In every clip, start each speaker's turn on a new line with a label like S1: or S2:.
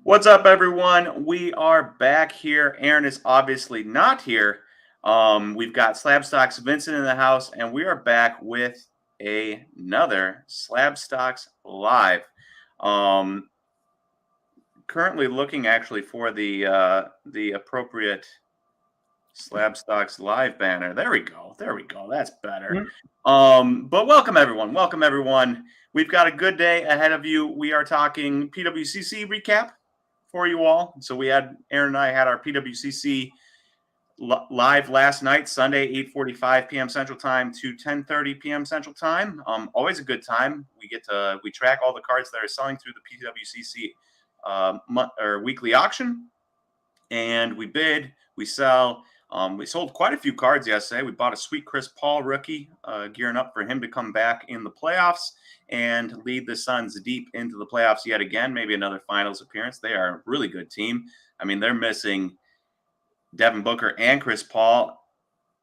S1: What's up, everyone? We are back here. Aaron is obviously not here. We've got SlabStox Vincent in the house, and we are back with another SlabStox Live. Um, Currently looking actually for the appropriate SlabStox Live banner. There we go. There we go. That's better.
S2: Mhm.
S1: But welcome everyone. Welcome everyone. We've got a good day ahead of you. We are talking PWCC recap for you all. So Aaron and I had our PWCC live last night, Sunday, 8:45 p.m. Central Time to 10:30 p.m. Central Time. Always a good time. We track all the cards that are selling through the PWCC weekly auction, and we bid, we sell. We sold quite a few cards yesterday. We bought a sweet Chris Paul rookie, gearing up for him to come back in the playoffs and lead the Suns deep into the playoffs yet again. Maybe another finals appearance. They are a really good team. I mean, they're missing Devin Booker and Chris Paul,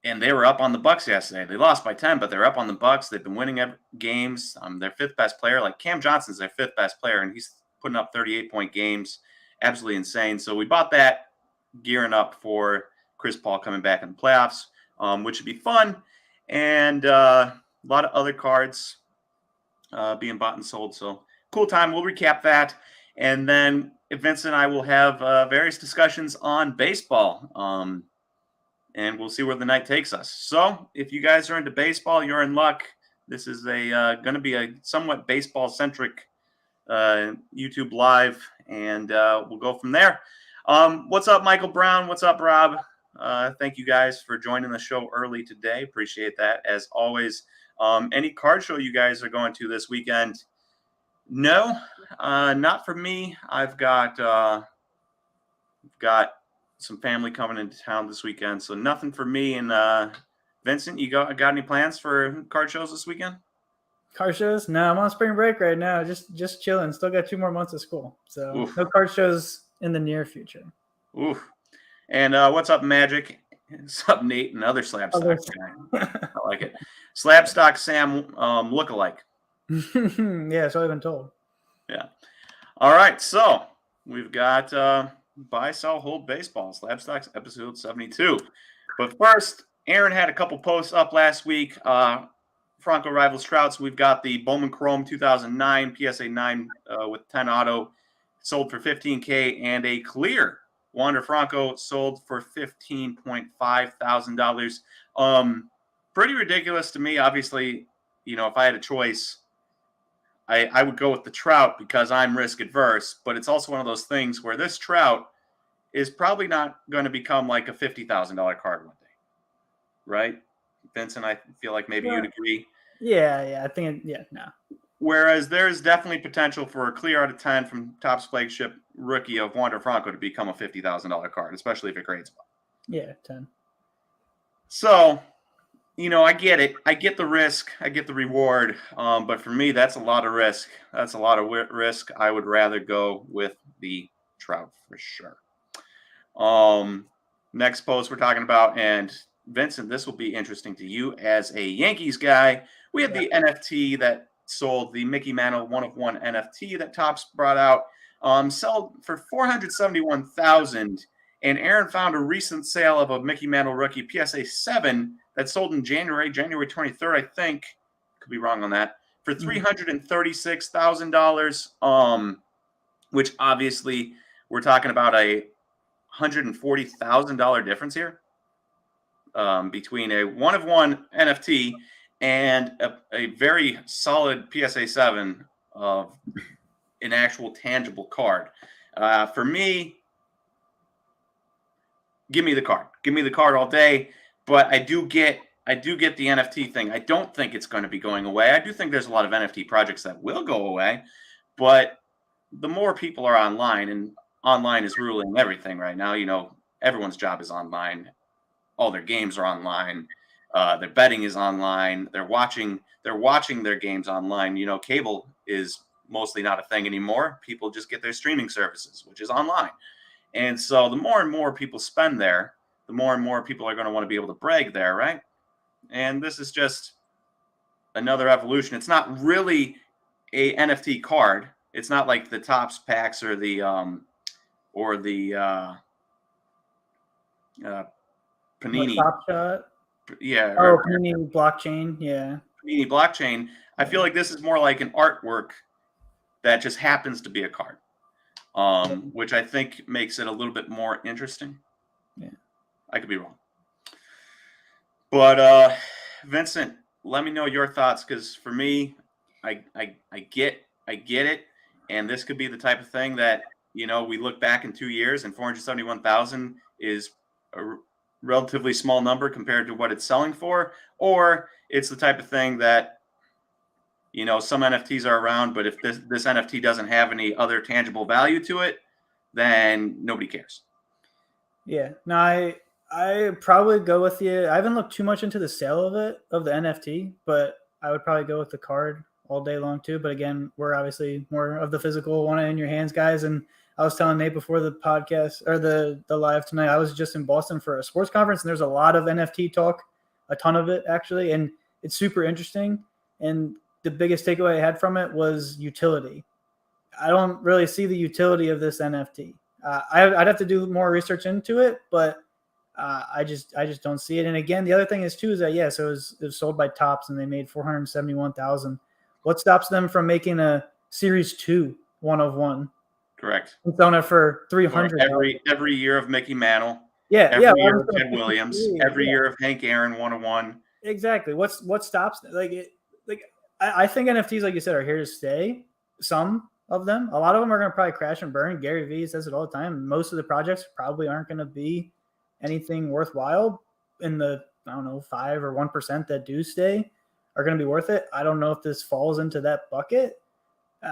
S1: and they were up on the Bucks yesterday. They lost by 10, but they're up on the Bucks. They've been winning games. Their fifth best player, like Cam Johnson's their fifth best player, and he's putting up 38-point games. Absolutely insane. So we bought that, gearing up for Chris Paul coming back in the playoffs, which would be fun. And a lot of other cards being bought and sold. So cool time. We'll recap that. And then Vincent and I will have various discussions on baseball. And we'll see where the night takes us. So if you guys are into baseball, you're in luck. This is going to be a somewhat baseball-centric YouTube live, and we'll go from there. What's up, Michael Brown? What's up, Rob? Thank you guys for joining the show early today. Appreciate that, as always. Any card show you guys are going to this weekend? No, not for me. I've got some family coming into town this weekend, so nothing for me. And Vincent, you got any plans for card shows this weekend?
S2: Car shows? No, I'm on spring break right now. Just chilling. Still got 2 more months of school, so
S1: Oof.
S2: no car shows in the near future.
S1: Oof. And what's up, Magic? What's up, Nate? And other SlabStox guy. I like it. SlabStox Sam lookalike.
S2: Yeah, so I've been told.
S1: Yeah. All right. So we've got buy, sell, hold baseball, SlabStox episode 72. But first, Aaron had a couple posts up last week. Franco rivals Trout. So we've got the Bowman Chrome 2009 PSA 9 with 10 auto sold for $15K, and a clear Wander Franco sold for $15.5 thousand. Pretty ridiculous to me. Obviously, if I had a choice, I would go with the Trout because I'm risk adverse. But it's also one of those things where this Trout is probably not going to become like a $50,000 card one day, right? Vincent, I feel like maybe you'd agree.
S2: Yeah, I think no.
S1: Whereas there's definitely potential for a clear out of 10 from Topps flagship rookie of Wander Franco to become a $50,000 card, especially if it grades well.
S2: Yeah, 10.
S1: So, I get it. I get the risk. I get the reward. But for me, that's a lot of risk. That's a lot of risk. I would rather go with the Trout for sure. Next post we're talking about, and Vincent, this will be interesting to you as a Yankees guy. We had the NFT that sold, the Mickey Mantle 1/1 NFT that Topps brought out, sold for $471,000. And Aaron found a recent sale of a Mickey Mantle rookie PSA 7 that sold in January 23rd, I think. Could be wrong on that. For $336,000. Which obviously we're talking about a $140,000 difference here between a 1/1 NFT and a very solid PSA 7 of an actual tangible card. For me, give me the card. Give me the card all day. But I do get the NFT thing. I don't think it's going to be going away. I do think there's a lot of NFT projects that will go away. But the more people are online, and online is ruling everything right now. Everyone's job is online. All their games are online. Their betting is online. They're watching their games online. Cable is mostly not a thing anymore. People just get their streaming services, which is online. And so the more and more people spend there, the more and more people are going to want to be able to brag there, right? And this is just another evolution. It's not really a NFT card. It's not like the Topps packs or the or the
S2: What,
S1: Panini,
S2: Top Shot?
S1: yeah,
S2: Oh,
S1: or
S2: Panini blockchain. Yeah.
S1: Panini blockchain. I feel like this is more like an artwork that just happens to be a card, which I think makes it a little bit more interesting.
S2: Yeah.
S1: I could be wrong. But Vincent, let me know your thoughts, because for me, I get it, and this could be the type of thing that we look back in 2 years and 471,000 is a relatively small number compared to what it's selling for, or it's the type of thing that some NFTs are around, but if this NFT doesn't have any other tangible value to it, then nobody cares.
S2: Yeah. No, I probably go with you. I haven't looked too much into the sale of the NFT, but I would probably go with the card all day long too. But again, we're obviously more of the physical one in your hands guys. And I was telling Nate before the podcast or the live tonight, I was just in Boston for a sports conference, and there's a lot of NFT talk, a ton of it actually, and it's super interesting. And the biggest takeaway I had from it was utility. I don't really see the utility of this NFT. I'd have to do more research into it, but I just don't see it. And again, the other thing is too is that so it was sold by Topps and they made 471,000. What stops them from making a Series 2 1/1?
S1: Correct.
S2: And selling it for 300.
S1: Every year of Mickey Mantle.
S2: Yeah,
S1: every year of Ted Williams. Every year of Hank Aaron 1/1.
S2: Exactly. What stops I think NFTs, like you said, are here to stay. Some of them, a lot of them are going to probably crash and burn. Gary Vee says it all the time. Most of the projects probably aren't going to be anything worthwhile. In the 5 or 1% that do stay are going to be worth it. I don't know if this falls into that bucket.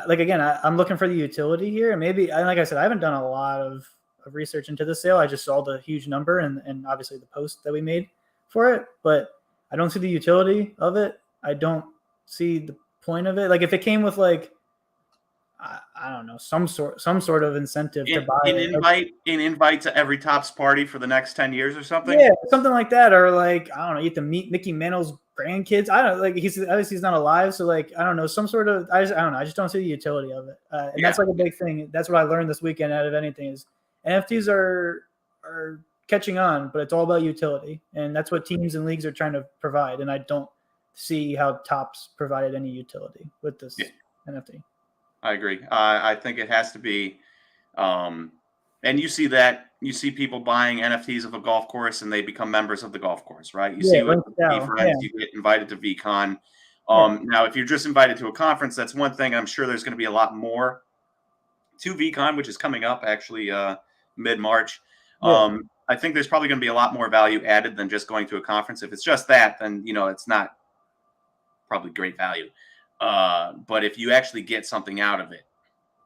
S2: Again, I'm looking for the utility here, and maybe, like I said, I haven't done a lot of research into the sale. I just saw the huge number and obviously the post that we made for it, but I don't see the utility of it. I don't see the point of it. Like if it came with I don't know, some sort of incentive to buy
S1: an invite to every Topps party for the next 10 years or something.
S2: Yeah, something like that, or I don't know, you have to meet Mickey Mantle's grandkids. I don't he's obviously he's not alive, so I don't know, some sort of I don't know. I just don't see the utility of it, and that's a big thing. That's what I learned this weekend out of anything is NFTs are catching on, but it's all about utility, and that's what teams and leagues are trying to provide. And I don't see how Topps provided any utility with this NFT.
S1: I agree. I think it has to be, and you see people buying NFTs of a golf course and they become members of the golf course, right? You see with friends, you get invited to VCon. Now, if you're just invited to a conference, that's one thing. I'm sure there's going to be a lot more to VCon, which is coming up actually mid-March. I think there's probably going to be a lot more value added than just going to a conference. If it's just that, then it's not probably great value. But if you actually get something out of it,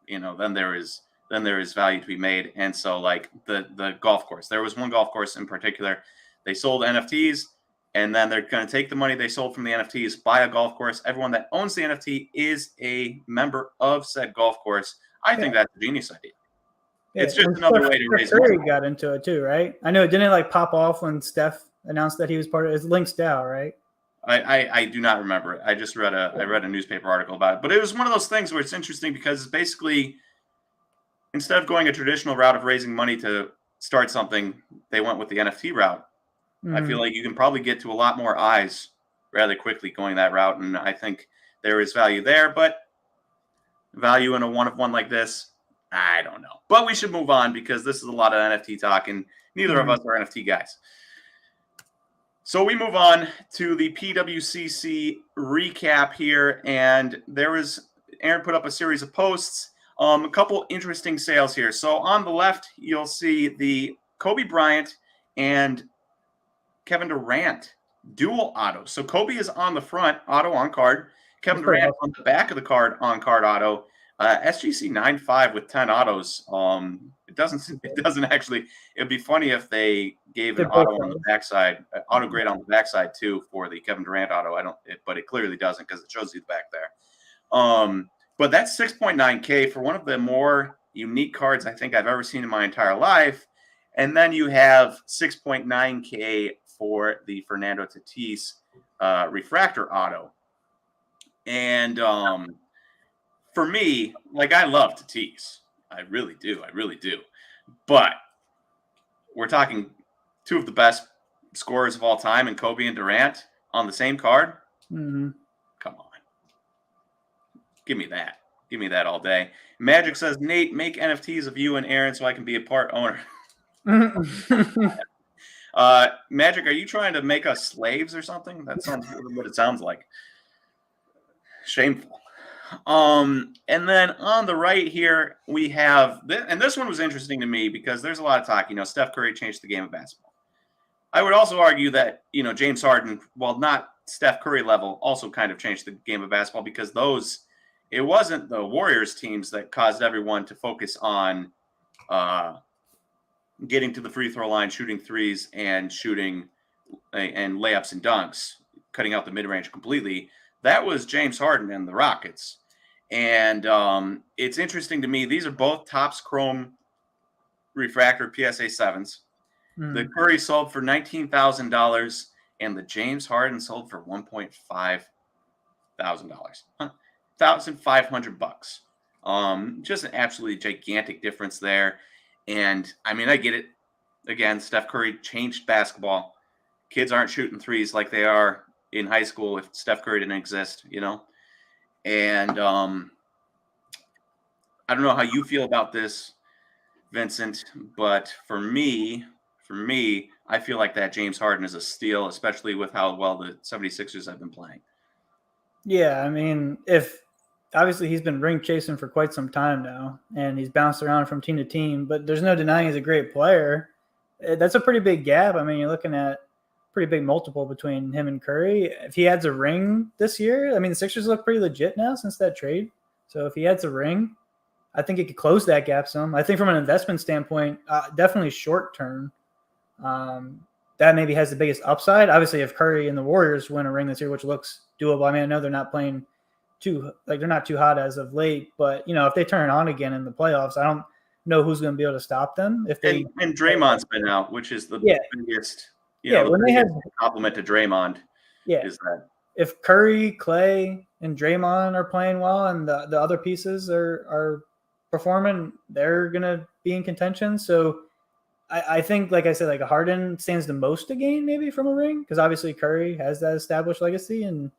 S1: then there is value to be made. And so the golf course, there was one golf course in particular, they sold NFTs, and then they're going to take the money they sold from the NFTs, buy a golf course. Everyone that owns the NFT is a member of said golf course. I think that's a genius idea. Yeah, it's just another way to raise money.
S2: Curry got into it too, right? I know it didn't pop off when Steph announced that he was part of it. It's Link's DAO, right?
S1: I do not remember it. I just read a newspaper article about it. But it was one of those things where it's interesting because basically, instead of going a traditional route of raising money to start something, they went with the NFT route. I feel like you can probably get to a lot more eyes rather quickly going that route, and I think there is value there. But value in a one-of-one like this, I don't know. But we should move on because this is a lot of NFT talk, and neither of us are NFT guys. So we move on to the PWCC recap here, and Aaron put up a series of posts, a couple interesting sales here. So on the left, you'll see the Kobe Bryant and Kevin Durant dual auto. So Kobe is on the front, auto on card. Kevin Durant on the back of the card, on card auto. SGC 9.5 with 10 autos. It doesn't actually. It'd be funny if they gave an auto on the backside, auto grade on the backside too for the Kevin Durant auto. But it clearly doesn't because it shows you the back there. But that's 6.9K for one of the more unique cards I think I've ever seen in my entire life. And then you have 6.9K for the Fernando Tatis refractor auto. And for me, I love Tatis. I really do. But we're talking two of the best scorers of all time, and Kobe and Durant on the same card.
S2: Mm-hmm.
S1: Come on. Give me that. Give me that all day. Magic says, Nate, make NFTs of you and Aaron so I can be a part owner. Magic, are you trying to make us slaves or something? That sounds what it sounds like. Shameful. And then on the right here, we have, and this one was interesting to me because there's a lot of talk. Steph Curry changed the game of basketball. I would also argue that, James Harden, while not Steph Curry level, also kind of changed the game of basketball because it wasn't the Warriors teams that caused everyone to focus on getting to the free throw line, shooting threes, and shooting and layups and dunks, cutting out the mid-range completely. That was James Harden and the Rockets. And it's interesting to me. These are both Topps Chrome refractor PSA 7s. The Curry sold for $19,000, and the James Harden sold for $1,500. $1,500. Just an absolutely gigantic difference there. And I mean, I get it. Again, Steph Curry changed basketball. Kids aren't shooting threes like they are in high school if Steph Curry didn't exist, And I don't know how you feel about this, Vincent, but for me, I feel like that James Harden is a steal, especially with how well the 76ers have been playing.
S2: Yeah, I mean, obviously he's been ring chasing for quite some time now, and he's bounced around from team to team, but there's no denying he's a great player. That's a pretty big gap. I mean, you're looking at pretty big multiple between him and Curry. If he adds a ring this year, I mean, the Sixers look pretty legit now since that trade. So if he adds a ring, I think it could close that gap some. I think from an investment standpoint, definitely short term, that maybe has the biggest upside. Obviously, if Curry and the Warriors win a ring this year, which looks doable. I mean, I know they're not playing they're not too hot as of late, but if they turn it on again in the playoffs, I don't know who's going to be able to stop them.
S1: And Draymond's been out, which is the biggest.
S2: When they have
S1: compliment to Draymond.
S2: Is that if Curry, Clay, and Draymond are playing well, and the other pieces are performing, they're going to be in contention. So I think, like I said, like Harden stands the most to gain maybe from a ring because obviously Curry has that established legacy and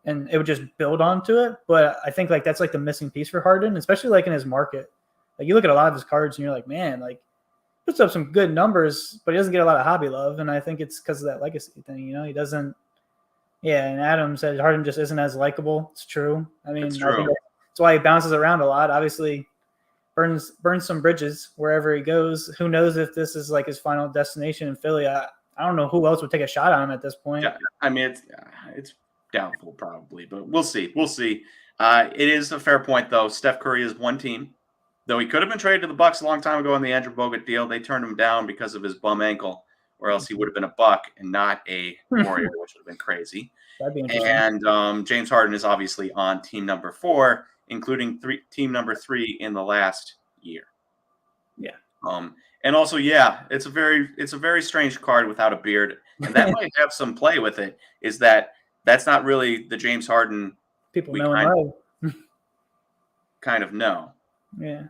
S2: it would just build onto it. But I think like that's like the missing piece for Harden, especially like in his market. Like you look at a lot of his cards and you're like, man, like puts up some good numbers, but he doesn't get a lot of hobby love. And I think it's because of that legacy thing. He doesn't. Yeah, and Adam said Harden just isn't as likable. It's true. I mean,
S1: it's true.
S2: I think that's why he bounces around a lot. Obviously, burns some bridges wherever he goes. Who knows if this is like his final destination in Philly? I don't know who else would take a shot on him at this point.
S1: Yeah, I mean, it's doubtful probably, but we'll see. It is a fair point though. Steph Curry is one team, though he could have been traded to the Bucks a long time ago in the Andrew Bogut deal. They turned him down because of his bum ankle, or else he would have been a Buck and not a Warrior, which would have been crazy.
S2: That'd be interesting.
S1: And James Harden is obviously on team number 4, including team number 3 in the last year.
S2: Yeah.
S1: And also, it's a very strange card without a beard, and that might have some play with it. Is that's not really the James Harden
S2: people know
S1: kind of know.
S2: Yeah.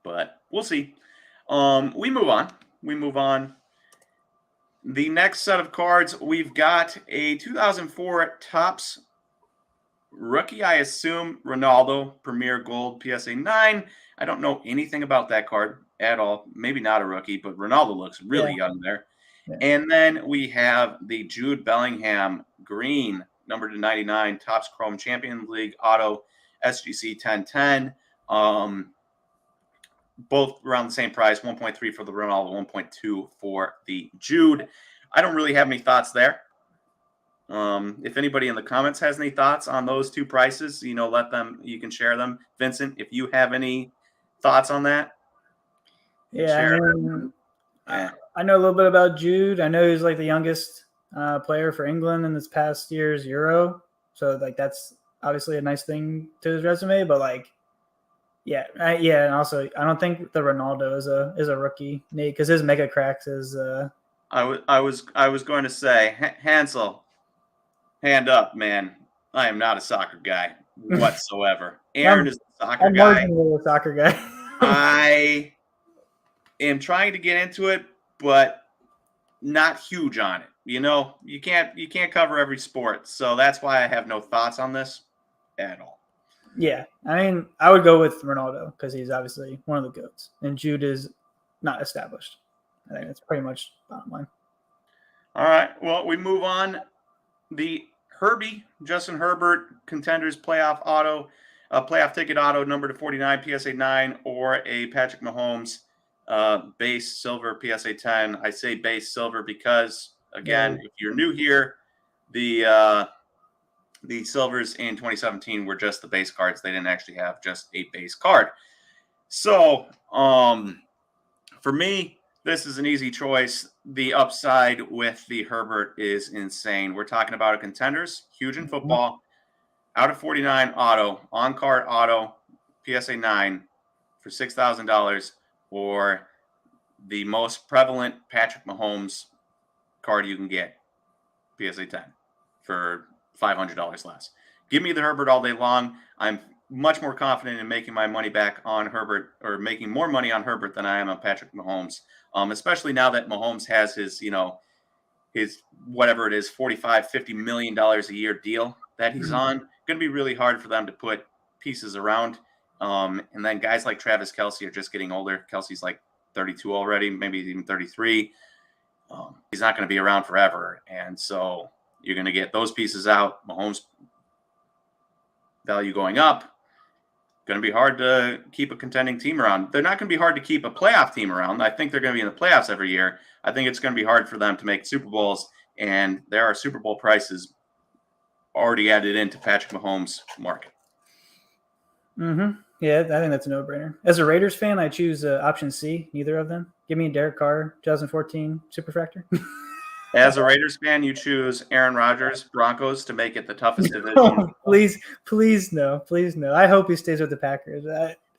S1: But we'll see. We move on. The next set of cards, we've got a 2004 Topps rookie, I assume, Ronaldo Premier Gold PSA 9. I don't know anything about that card at all. Maybe not a rookie, but Ronaldo looks really young there. Yeah. And then we have the Jude Bellingham green, number 99, Topps Chrome Champions League Auto SGC 1010. Both around the same price, 1.3 for the Ronaldo, 1.2 for the Jude. I don't really have any thoughts there. If anybody in the comments has any thoughts on those two prices, you can share them. Vincent, if you have any thoughts on that.
S2: Yeah, I know a little bit about Jude. I know he's like the youngest player for England in this past year's Euro. So like that's obviously a nice thing to his resume, but like, and also I don't think the Ronaldo is a rookie, Nate, because his mega cracks is.
S1: I was going to say, Hansel, hand up, man. I am not a soccer guy whatsoever. Aaron is the soccer guy.
S2: I'm a soccer guy.
S1: I am trying to get into it, but not huge on it. You can't cover every sport, so that's why I have no thoughts on this at all.
S2: Yeah, I mean, I would go with Ronaldo because he's obviously one of the GOATs, and Jude is not established. I think that's pretty much bottom line.
S1: All right, well, we move on. The Justin Herbert Contenders playoff auto, playoff ticket auto number to 49 PSA 9, or a Patrick Mahomes base silver PSA 10. I say base silver because, again, if you're new here, the silvers in 2017 were just the base cards. They didn't actually have just a base card. So for me, this is an easy choice. The upside with the Herbert is insane. We're talking about a Contenders, huge in football, out of 49 auto, on-card auto, PSA 9 for $6,000, or the most prevalent Patrick Mahomes card you can get, PSA 10, for $500 less. Give me the Herbert all day long. I'm much more confident in making my money back on Herbert, or making more money on Herbert, than I am on Patrick Mahomes. Especially now that Mahomes has his whatever it is, $45-50 million a year deal that he's on. Going to be really hard for them to put pieces around. And then guys like Travis Kelce are just getting older. Kelsey's like 32 already, maybe even 33. He's not going to be around forever. And so you're going to get those pieces out. Mahomes value going up. Going to be hard to keep a contending team around. They're not going to be hard to keep a playoff team around. I think they're going to be in the playoffs every year. I think it's going to be hard for them to make Super Bowls, and there are Super Bowl prices already added into Patrick Mahomes' market.
S2: Yeah, I think that's a no-brainer. As a Raiders fan, I choose option C, neither of them. Give me Derek Carr, 2014 Superfractor.
S1: As a Raiders fan, you choose Aaron Rodgers, Broncos, to make it the toughest division.
S2: Oh, please no. I hope he stays with the Packers.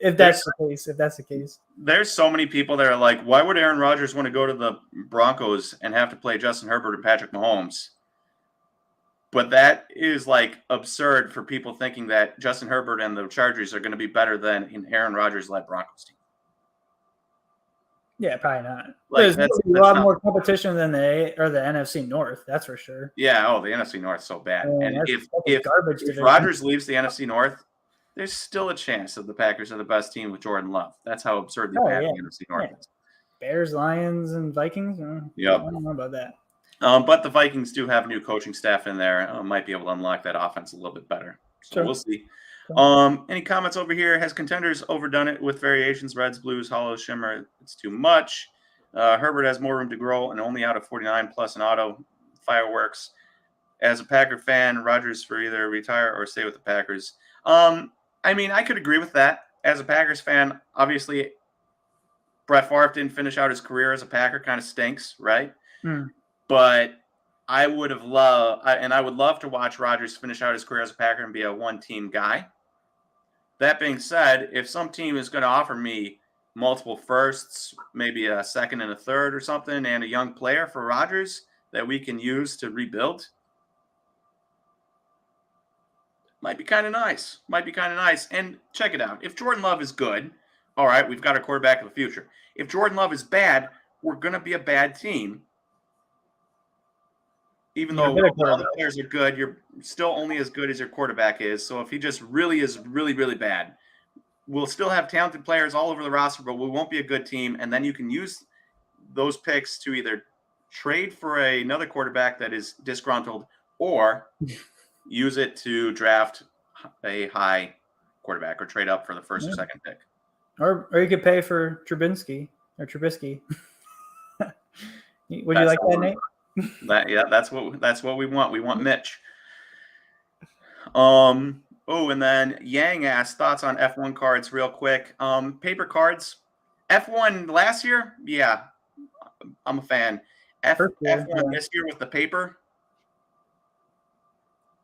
S2: If that's the case.
S1: There's so many people that are like, why would Aaron Rodgers want to go to the Broncos and have to play Justin Herbert and Patrick Mahomes? But that is like absurd for people thinking that Justin Herbert and the Chargers are going to be better than an Aaron Rodgers-led Broncos team.
S2: Yeah, probably not. There's a lot more competition than the NFC North, that's for sure.
S1: Yeah, the NFC North is so bad. And if
S2: division.
S1: Rodgers leaves the NFC North, there's still a chance that the Packers are the best team with Jordan Love. That's how absurdly bad the NFC North is.
S2: Bears, Lions, and Vikings?
S1: Yep.
S2: I don't know about that.
S1: But the Vikings do have new coaching staff in there. Might be able to unlock that offense a little bit better. So We'll see. Any comments over here? Has Contenders overdone it with variations? Reds, blues, hollows, shimmer. It's too much. Herbert has more room to grow and only out of 49 plus an auto. Fireworks. As a Packer fan, Rodgers for either retire or stay with the Packers. I mean, I could agree with that. As a Packers fan, obviously, Brett Favre didn't finish out his career as a Packer. Kind of stinks, right? But I would love to watch Rodgers finish out his career as a Packer and be a one-team guy. That being said, if some team is going to offer me multiple firsts, maybe a second and a third or something, and a young player for Rodgers that we can use to rebuild, might be kind of nice. And check it out. If Jordan Love is good, all right, we've got a quarterback of the future. If Jordan Love is bad, we're going to be a bad team. Even though all the players are good, you're still only as good as your quarterback is. So if he just really is really, really bad, we'll still have talented players all over the roster, but we won't be a good team. And then you can use those picks to either trade for another quarterback that is disgruntled, or use it to draft a high quarterback or trade up for the first or second pick.
S2: Or you could pay for Trubisky. Would you like that, Nate?
S1: That's what we want. We want Mitch. And then Yang asked thoughts on F1 cards real quick. Paper cards. F1 last year, yeah, I'm a fan. F1 this year with the paper,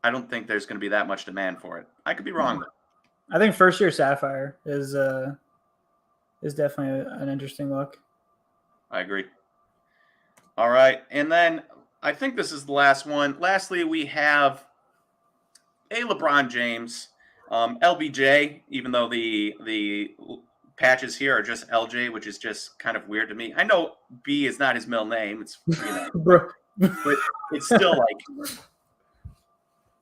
S1: I don't think there's going to be that much demand for it. I could be wrong though.
S2: I think first year Sapphire is definitely an interesting look.
S1: I agree. All right, and then I think this is the last one. Lastly, we have a LeBron James, LBJ. Even though the patches here are just LJ, which is just kind of weird to me. I know B is not his middle name. It's
S2: Bro.
S1: but it's still like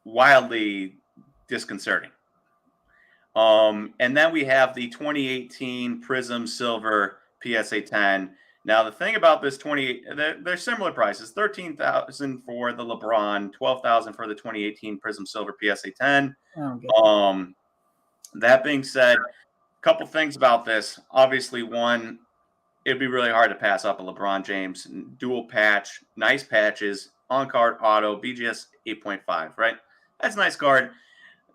S1: wildly disconcerting. And then we have the 2018 Prism Silver PSA 10. Now the thing about this 28, they're similar prices: $13,000 for the LeBron, $12,000 for the 2018 Prism Silver PSA 10. That being said, a couple things about this. Obviously, one, it'd be really hard to pass up a LeBron James dual patch, nice patches, on-card auto, BGS 8.5, right? That's a nice card.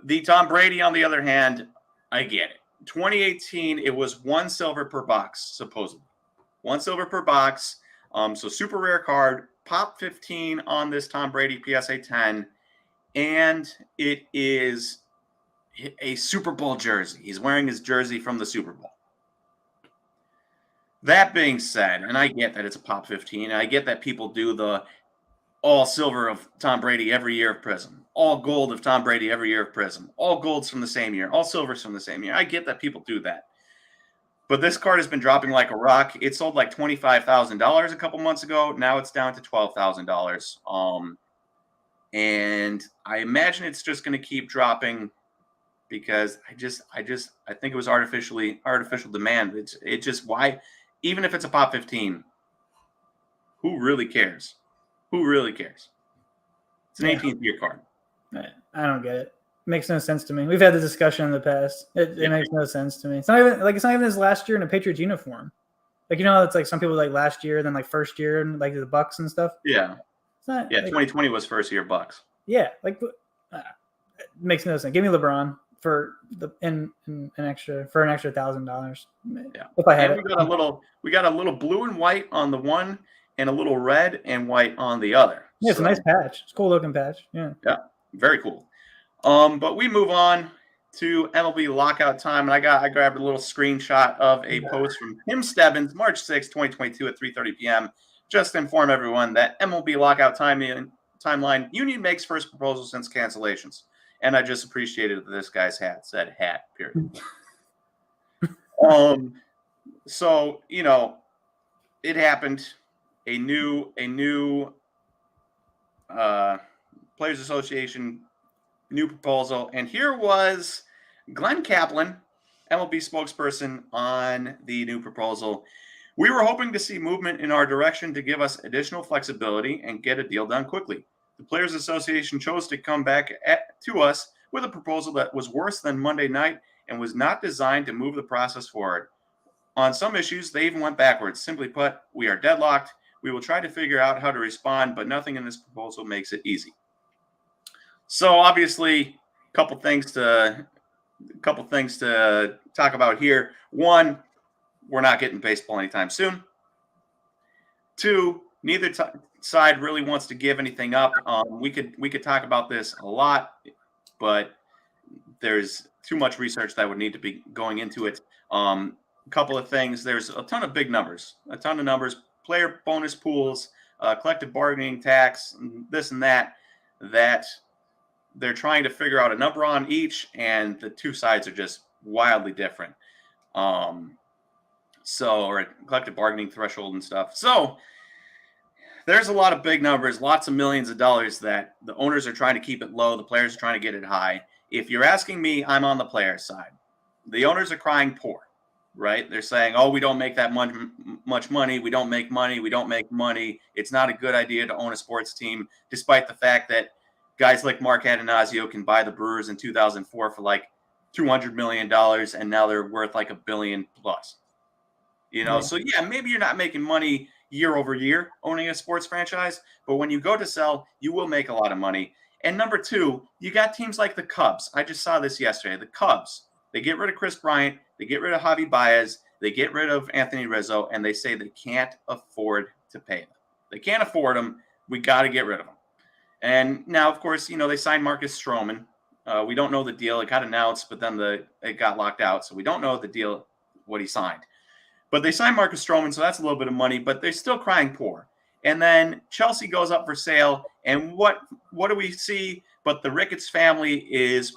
S1: The Tom Brady, on the other hand, I get it. 2018, it was one silver per box, supposedly. One silver per box. So super rare card. Pop 15 on this Tom Brady PSA 10. And it is a Super Bowl jersey. He's wearing his jersey from the Super Bowl. That being said, and I get that it's a Pop 15. I get that people do the all silver of Tom Brady every year of Prism. All gold of Tom Brady every year of Prism. All golds from the same year. All silvers from the same year. I get that people do that. But this card has been dropping like a rock. It sold like $25,000 a couple months ago. Now it's down to $12,000. And I imagine it's just going to keep dropping because I think it was artificial demand. It's just why, even if it's a Pop 15, who really cares? Who really cares? It's an 18th year card.
S2: I don't get it. Makes no sense to me. We've had this discussion in the past. It makes no sense to me. It's not even his last year in a Patriots uniform. Like, it's like some people like last year, then like first year and like the Bucks and stuff.
S1: Yeah.
S2: It's not,
S1: 2020 was first year Bucks.
S2: Yeah, like it makes no sense. Give me LeBron for an extra $1,000.
S1: Yeah.
S2: If I had
S1: and
S2: it.
S1: we got a little blue and white on the one and a little red and white on the other.
S2: Yeah, it's a nice patch. It's a cool looking patch. Yeah.
S1: Yeah, very cool. But we move on to MLB lockout time, and I grabbed a little screenshot of a post from Tim Stebbins, March 6, 2022 at 3:30 p.m. Just to inform everyone that MLB lockout timeline union makes first proposal since cancellations. And I just appreciated that this guy's hat said hat, period. So, it happened. A new Players Association new proposal, and here was Glenn Kaplan, MLB spokesperson, on the new proposal. We were hoping to see movement in our direction to give us additional flexibility and get a deal done quickly. The Players Association chose to come back to us with a proposal that was worse than Monday night and was not designed to move the process forward. On some issues, they even went backwards. Simply put, we are deadlocked. We will try to figure out how to respond, but nothing in this proposal makes it easy. So obviously, a couple things to talk about here. One, we're not getting baseball anytime soon. Two, neither side really wants to give anything up. We could talk about this a lot, but there's too much research that would need to be going into it. A couple of things. There's a ton of big numbers, player bonus pools, collective bargaining tax, this and that they're trying to figure out a number on each, and the two sides are just wildly different. Or a collective bargaining threshold and stuff. So there's a lot of big numbers, lots of millions of dollars that the owners are trying to keep it low. The players are trying to get it high. If you're asking me, I'm on the players' side. The owners are crying poor, right? They're saying, oh, we don't make that much money. We don't make money. We don't make money. It's not a good idea to own a sports team, despite the fact that guys like Mark Atanasio can buy the Brewers in 2004 for like $200 million, and now they're worth like $1 billion plus. So yeah, maybe you're not making money year over year owning a sports franchise, but when you go to sell, you will make a lot of money. And number two, you got teams like the Cubs. I just saw this yesterday. The Cubs, they get rid of Chris Bryant, they get rid of Javi Baez, they get rid of Anthony Rizzo, and they say they can't afford to pay them. They can't afford them. We got to get rid of them. And now, of course, they signed Marcus Stroman. We don't know the deal. It got announced, but then it got locked out. So we don't know the deal, what he signed. But they signed Marcus Stroman, so that's a little bit of money, but they're still crying poor. And then Chelsea goes up for sale, and what do we see? But the Ricketts family is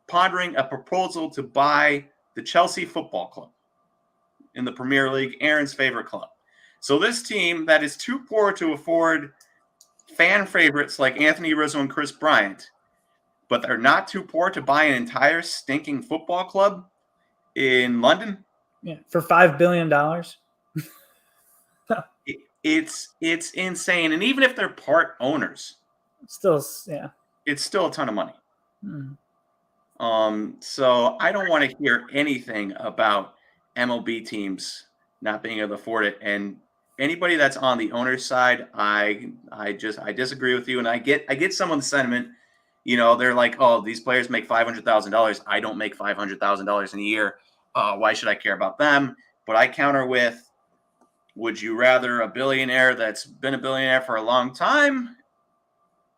S1: pondering a proposal to buy the Chelsea Football Club. in the Premier League, Aaron's favorite club. So this team that is too poor to afford fan favorites like Anthony Rizzo and Chris Bryant, but they're not too poor to buy an entire stinking football club in London.
S2: Yeah, for $5 billion.
S1: It's insane. And even if they're part owners,
S2: Still, yeah,
S1: it's still a ton of money.
S2: Mm.
S1: So I don't want to hear anything about MLB teams not being able to afford it. And anybody that's on the owner's side, I disagree with you. And I get some of the sentiment. You know, they're like, oh, these players make $500,000. I don't make $500,000 in a year. Why should I care about them? But I counter with, would you rather a billionaire that's been a billionaire for a long time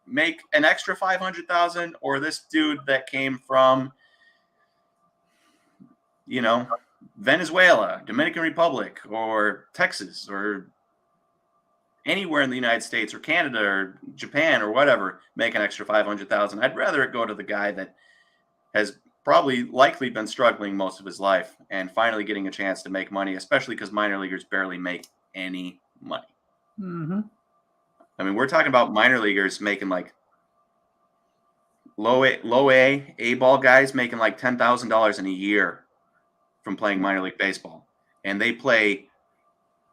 S1: make an extra $500,000, or this dude that came from, you know, Venezuela, Dominican Republic, or Texas, or anywhere in the United States, or Canada, or Japan, or whatever, make an extra $500,000? I'd rather it go to the guy that has probably likely been struggling most of his life and finally getting a chance to make money, especially because minor leaguers barely make any money.
S2: Mm-hmm.
S1: I mean, we're talking about minor leaguers making like low A ball guys making like $10,000 in a year from playing minor league baseball. And they play,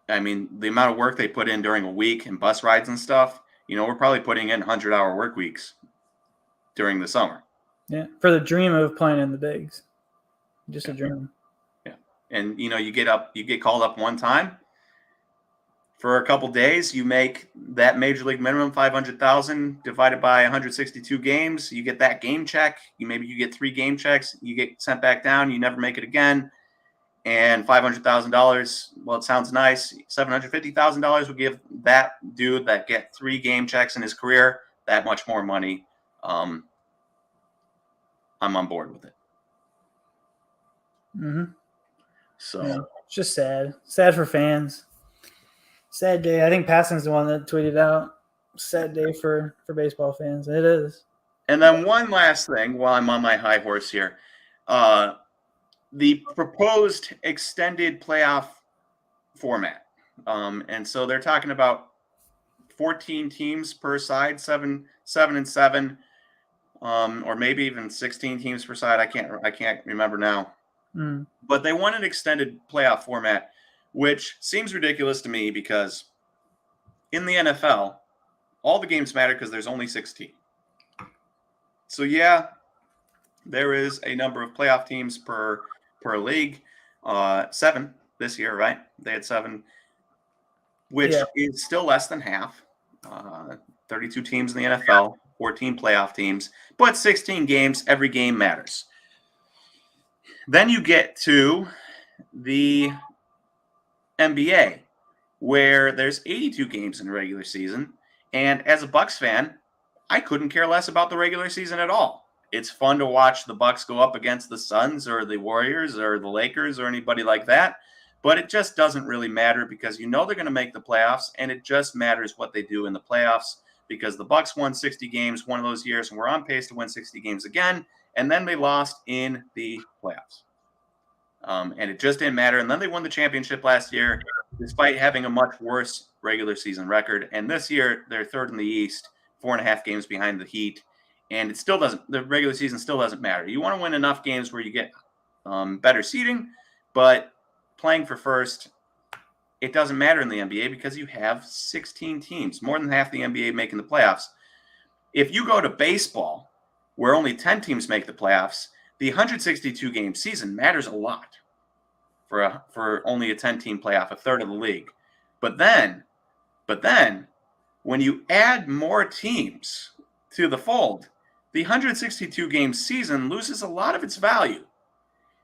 S1: I mean, the amount of work they put in during a week and bus rides and stuff, you know, we're probably putting in 100-hour work weeks during the summer.
S2: Yeah, for the dream of playing in the bigs. Just a dream.
S1: Yeah. And, you know, you get called up one time for a couple days, you make that major league minimum, 500,000 divided by 162 games. You get that game check. You get 3 game checks. You get sent back down. You never make it again. And $500,000. Well, it sounds nice. $750,000 would give that dude that get 3 game checks in his career that much more money. I'm on board with it.
S2: Mm-hmm.
S1: So
S2: yeah, it's just sad for fans. Sad day. I think Passon's the one that tweeted out, sad day for baseball fans. It is.
S1: And then one last thing while I'm on my high horse here. The proposed extended playoff format. And so they're talking about 14 teams per side, 7 and 7, or maybe even 16 teams per side. I can't remember now. But they want an extended playoff format, which seems ridiculous to me because in the NFL, all the games matter because there's only 16. So yeah, there is a number of playoff teams per league. 7 this year, right? They had 7, which is still less than half. 32 teams in the NFL, 14 playoff teams, but 16 games. Every game matters. Then you get to the NBA, where there's 82 games in the regular season. And as a Bucks fan, I couldn't care less about the regular season at all. It's fun to watch the Bucks go up against the Suns or the Warriors or the Lakers or anybody like that. But it just doesn't really matter because you know they're going to make the playoffs, and it just matters what they do in the playoffs because the Bucks won 60 games one of those years, and we're on pace to win 60 games again. And then they lost in the playoffs. And it just didn't matter. And then they won the championship last year, despite having a much worse regular season record. And this year, they're 3rd in the East, 4.5 games behind the Heat. And it still doesn't, the regular season still doesn't matter. You want to win enough games where you get better seeding, but playing for first, it doesn't matter in the NBA because you have 16 teams, more than half the NBA making the playoffs. If you go to baseball, where only 10 teams make the playoffs, the 162 game season matters a lot for only a 10-team playoff, a third of the league. But then, when you add more teams to the fold, the 162 game season loses a lot of its value.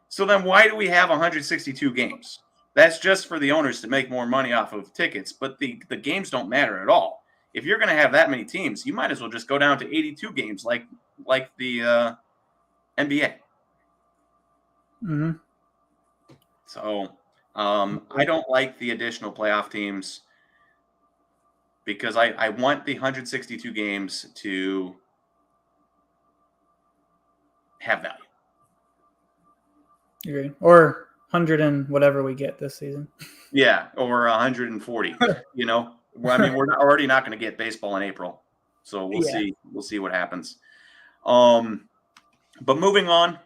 S1: So then why do we have 162 games? That's just for the owners to make more money off of tickets, but the games don't matter at all. If you're going to have that many teams, you might as well just go down to 82 games like the NBA.
S2: Mm-hmm.
S1: So I don't like the additional playoff teams because I want the 162 games to have value.
S2: Agree. Or 100 and whatever we get this season.
S1: Yeah, or 140. You know, I mean, we're already not going to get baseball in April, so we'll see. We'll see what happens. But moving on.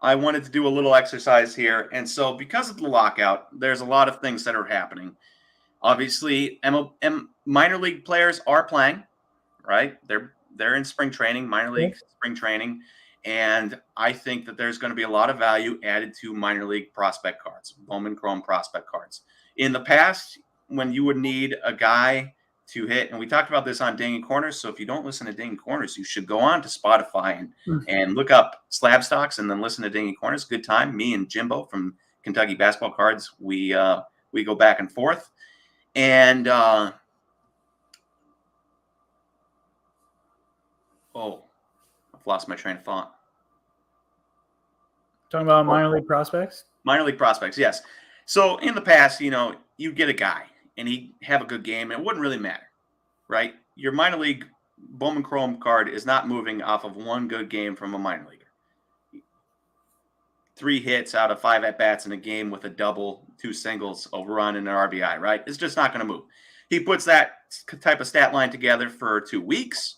S1: I wanted to do a little exercise here, and so because of the lockout, there's a lot of things that are happening. Obviously, minor league players are playing, right? They're in spring training, minor league spring training, and I think that there's going to be a lot of value added to minor league prospect cards, Bowman Chrome prospect cards. In the past, when you would need a guy to hit, and we talked about this on Dinging Corners, so if you don't listen to Dinging Corners, you should go on to Spotify and look up SlabStox and then listen to Dinging Corners. Good time. Me and Jimbo from Kentucky Basketball Cards, we go back and forth. And I've lost my train of thought.
S2: Talking about minor league prospects?
S1: Minor league prospects, yes. So in the past, you get a guy and he'd have a good game and it wouldn't really matter, right? Your minor league Bowman Chrome card is not moving off of one good game from a minor leaguer. 3 hits out of 5 at-bats in a game with a double, 2 singles, a run, and an RBI, right? It's just not going to move. He puts that type of stat line together for 2 weeks.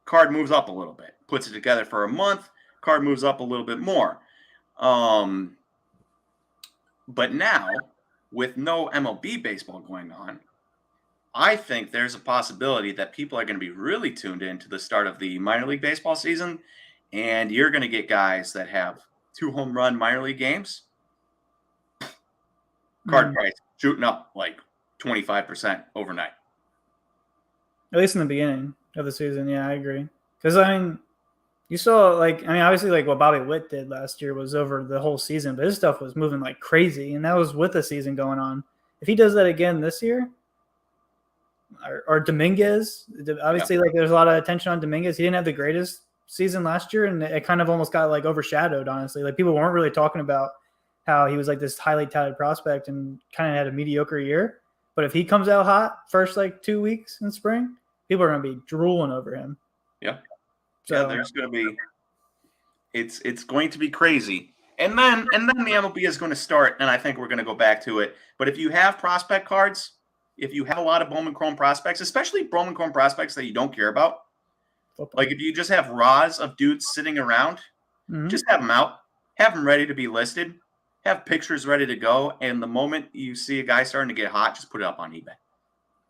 S1: Card moves up a little bit. Puts it together for a month. Card moves up a little bit more. But now, with no MLB baseball going on, I think there's a possibility that people are going to be really tuned in to the start of the minor league baseball season, and you're going to get guys that have 2 home run minor league games. Card price shooting up like 25% overnight.
S2: At least in the beginning of the season, yeah, I agree. Because, I mean, you saw, obviously, what Bobby Witt did last year was over the whole season, but his stuff was moving like crazy, and that was with the season going on. If he does that again this year, or Dominguez, obviously, there's a lot of attention on Dominguez. He didn't have the greatest season last year, and it kind of almost got overshadowed, honestly. People weren't really talking about how he was this highly touted prospect and kind of had a mediocre year. But if he comes out hot first 2 weeks in spring, people are going to be drooling over him.
S1: Yeah. So, yeah, there's going to be it's going to be crazy. And then the MLB is going to start, and I think we're going to go back to it. But if you have prospect cards, if you have a lot of Bowman Chrome prospects, especially Bowman Chrome prospects that you don't care about, if you just have raws of dudes sitting around, just have them out, have them ready to be listed, have pictures ready to go, and the moment you see a guy starting to get hot, just put it up on eBay.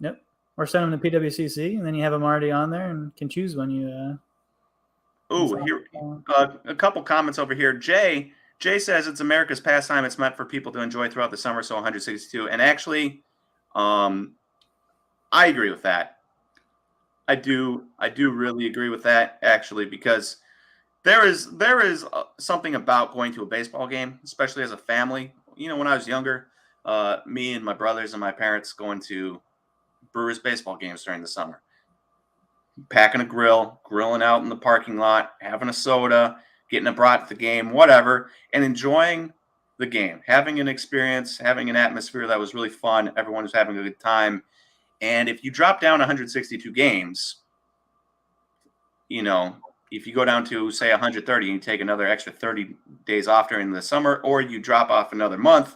S2: Yep. Or send them to PWCC, and then you have them already on there and can choose when you
S1: here a couple comments over here. Jay says it's America's pastime. It's meant for people to enjoy throughout the summer, so 162. And actually, I agree with that. I do really agree with that, actually, because there is something about going to a baseball game, especially as a family. When I was younger, me and my brothers and my parents going to Brewers baseball games during the summer, packing a grill, grilling out in the parking lot, having a soda, getting a brat to the game, whatever, and enjoying the game, having an experience, having an atmosphere that was really fun. Everyone was having a good time. And if you drop down 162 games, if you go down to, say, 130 and you take another extra 30 days off during the summer, or you drop off another month,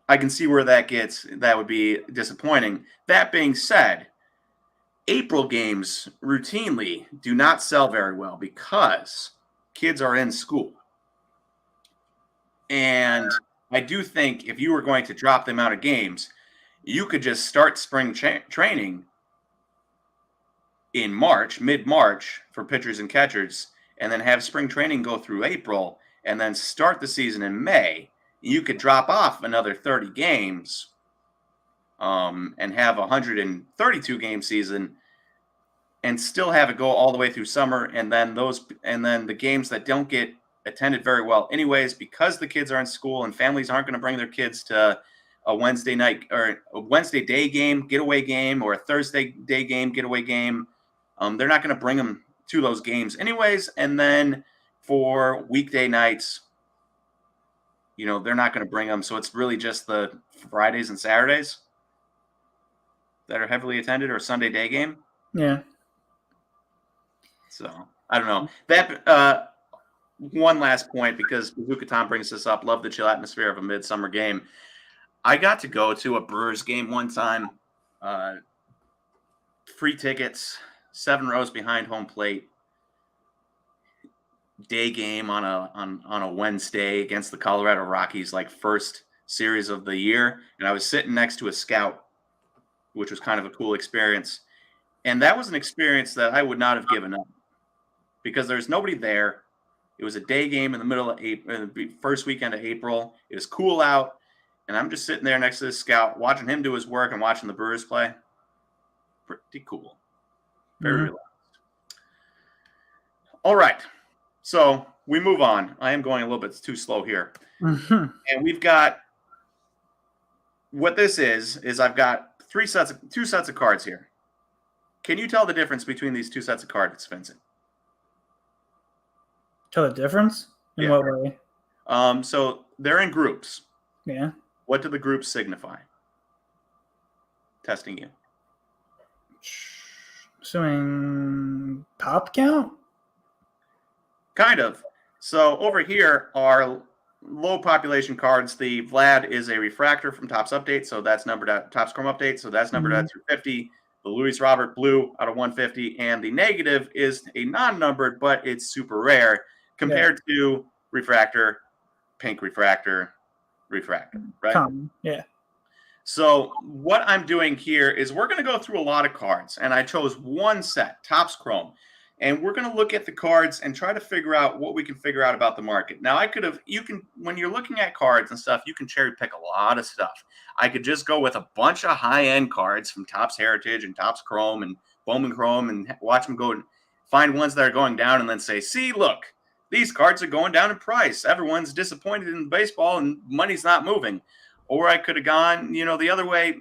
S1: I can see where that would be disappointing. That being said, April games routinely do not sell very well because kids are in school. And I do think if you were going to drop the amount of games, you could just start spring training in mid-March for pitchers and catchers, and then have spring training go through April, and then start the season in May. You could drop off another 30 games and have a 132-game season and still have it go all the way through summer, and then the games that don't get attended very well anyways, because the kids are in school and families aren't going to bring their kids to a Wednesday night or a Wednesday day game, getaway game, or a Thursday day game, getaway game. They're not going to bring them to those games anyways. And then for weekday nights, they're not going to bring them. So it's really just the Fridays and Saturdays that are heavily attended, or Sunday day game.
S2: Yeah.
S1: So I don't know that. one last point, because Bazooka Tom brings this up. Love the chill atmosphere of a midsummer game. I got to go to a Brewers game one time. Free tickets, 7 rows behind home plate. Day game on a Wednesday against the Colorado Rockies, like first series of the year, and I was sitting next to a scout, which was kind of a cool experience. And that was an experience that I would not have given up because there's nobody there. It was a day game in the middle of April, first weekend of April. It was cool out, and I'm just sitting there next to this scout, watching him do his work and watching the Brewers play. Pretty cool. Very relaxed. All right. So we move on. I am going a little bit too slow here. And we've got what this is I've got two sets of cards here. Can you tell the difference between these two sets of cards, Vincent?
S2: Tell the difference? In what way?
S1: So they're in groups.
S2: Yeah.
S1: What do the groups signify? Testing you.
S2: Assuming pop count?
S1: Kind of. So over here are low population cards. The Vlad is a refractor from Topps Update, so that's numbered at Topps Chrome Update, so that's numbered at 250. The Luis Robert Blue out of 150, and the negative is a non-numbered, but it's super rare compared to refractor, pink refractor, right?
S2: Common. Yeah.
S1: So what I'm doing here is we're going to go through a lot of cards, and I chose one set, Topps Chrome. And we're going to look at the cards and try to figure out what we can figure out about the market. Now, when you're looking at cards and stuff, you can cherry pick a lot of stuff. I could just go with a bunch of high-end cards from Topps Heritage and Topps Chrome and Bowman Chrome and watch them go and find ones that are going down and then say, see, look, these cards are going down in price. Everyone's disappointed in baseball and money's not moving. Or I could have gone, the other way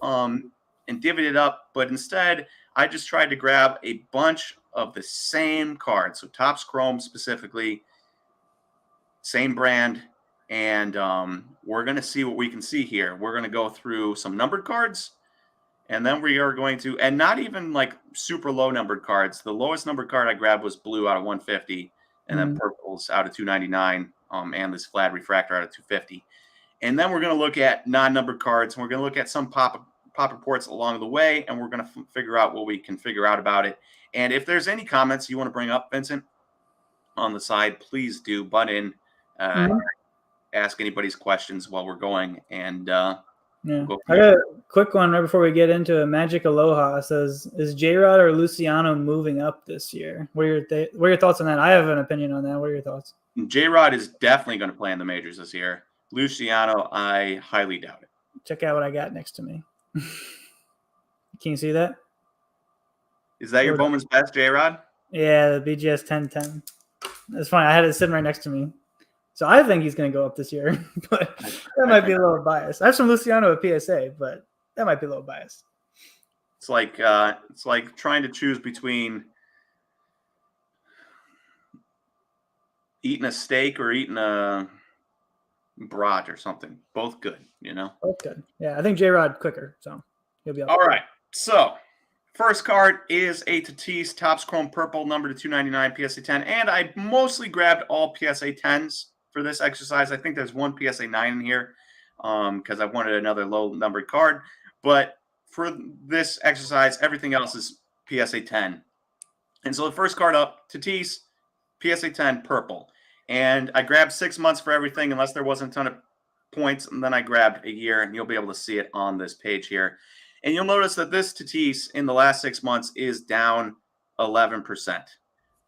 S1: and divvied it up. But instead, I just tried to grab a bunch of the same cards. So Topps Chrome specifically, same brand. And we're going to see what we can see here. We're going to go through some numbered cards. And then we are going to, and not even like super low numbered cards. The lowest numbered card I grabbed was blue out of 150. And then purples out of 299. And this flat refractor out of 250. And then we're going to look at non-numbered cards. And we're going to look at some pop reports along the way, and we're going to figure out what we can figure out about it. And if there's any comments you want to bring up, Vincent, on the side, please do butt in, ask anybody's questions while we're going. And
S2: I got a quick one right before we get into it. Magic Aloha says, is J-Rod or Luciano moving up this year? What are your thoughts on that? I have an opinion on that. What are your thoughts?
S1: J-Rod is definitely going to play in the majors this year. Luciano, I highly doubt it.
S2: Check out what I got next to me. Can you see that?
S1: Is that your Bowman's Best, J-Rod?
S2: Yeah, the BGS 1010. That's funny. I had it sitting right next to me. So I think he's going to go up this year, but that might be a little biased. I have some Luciano at PSA, but that might be a little biased.
S1: It's like trying to choose between eating a steak or eating a brat or something. Both good,
S2: Both good. Yeah, I think J-Rod quicker, so he'll be up.
S1: All right. So first card is a Tatis Topps Chrome Purple, number to 299, PSA 10. And I mostly grabbed all PSA 10s for this exercise. I think there's one PSA 9 in here because I wanted another low-numbered card. But for this exercise, everything else is PSA 10. And so the first card up, Tatis, PSA 10 Purple. And I grabbed 6 months for everything unless there wasn't a ton of points. And then I grabbed a year, and you'll be able to see it on this page here. And you'll notice that this Tatis in the last 6 months is down 11%.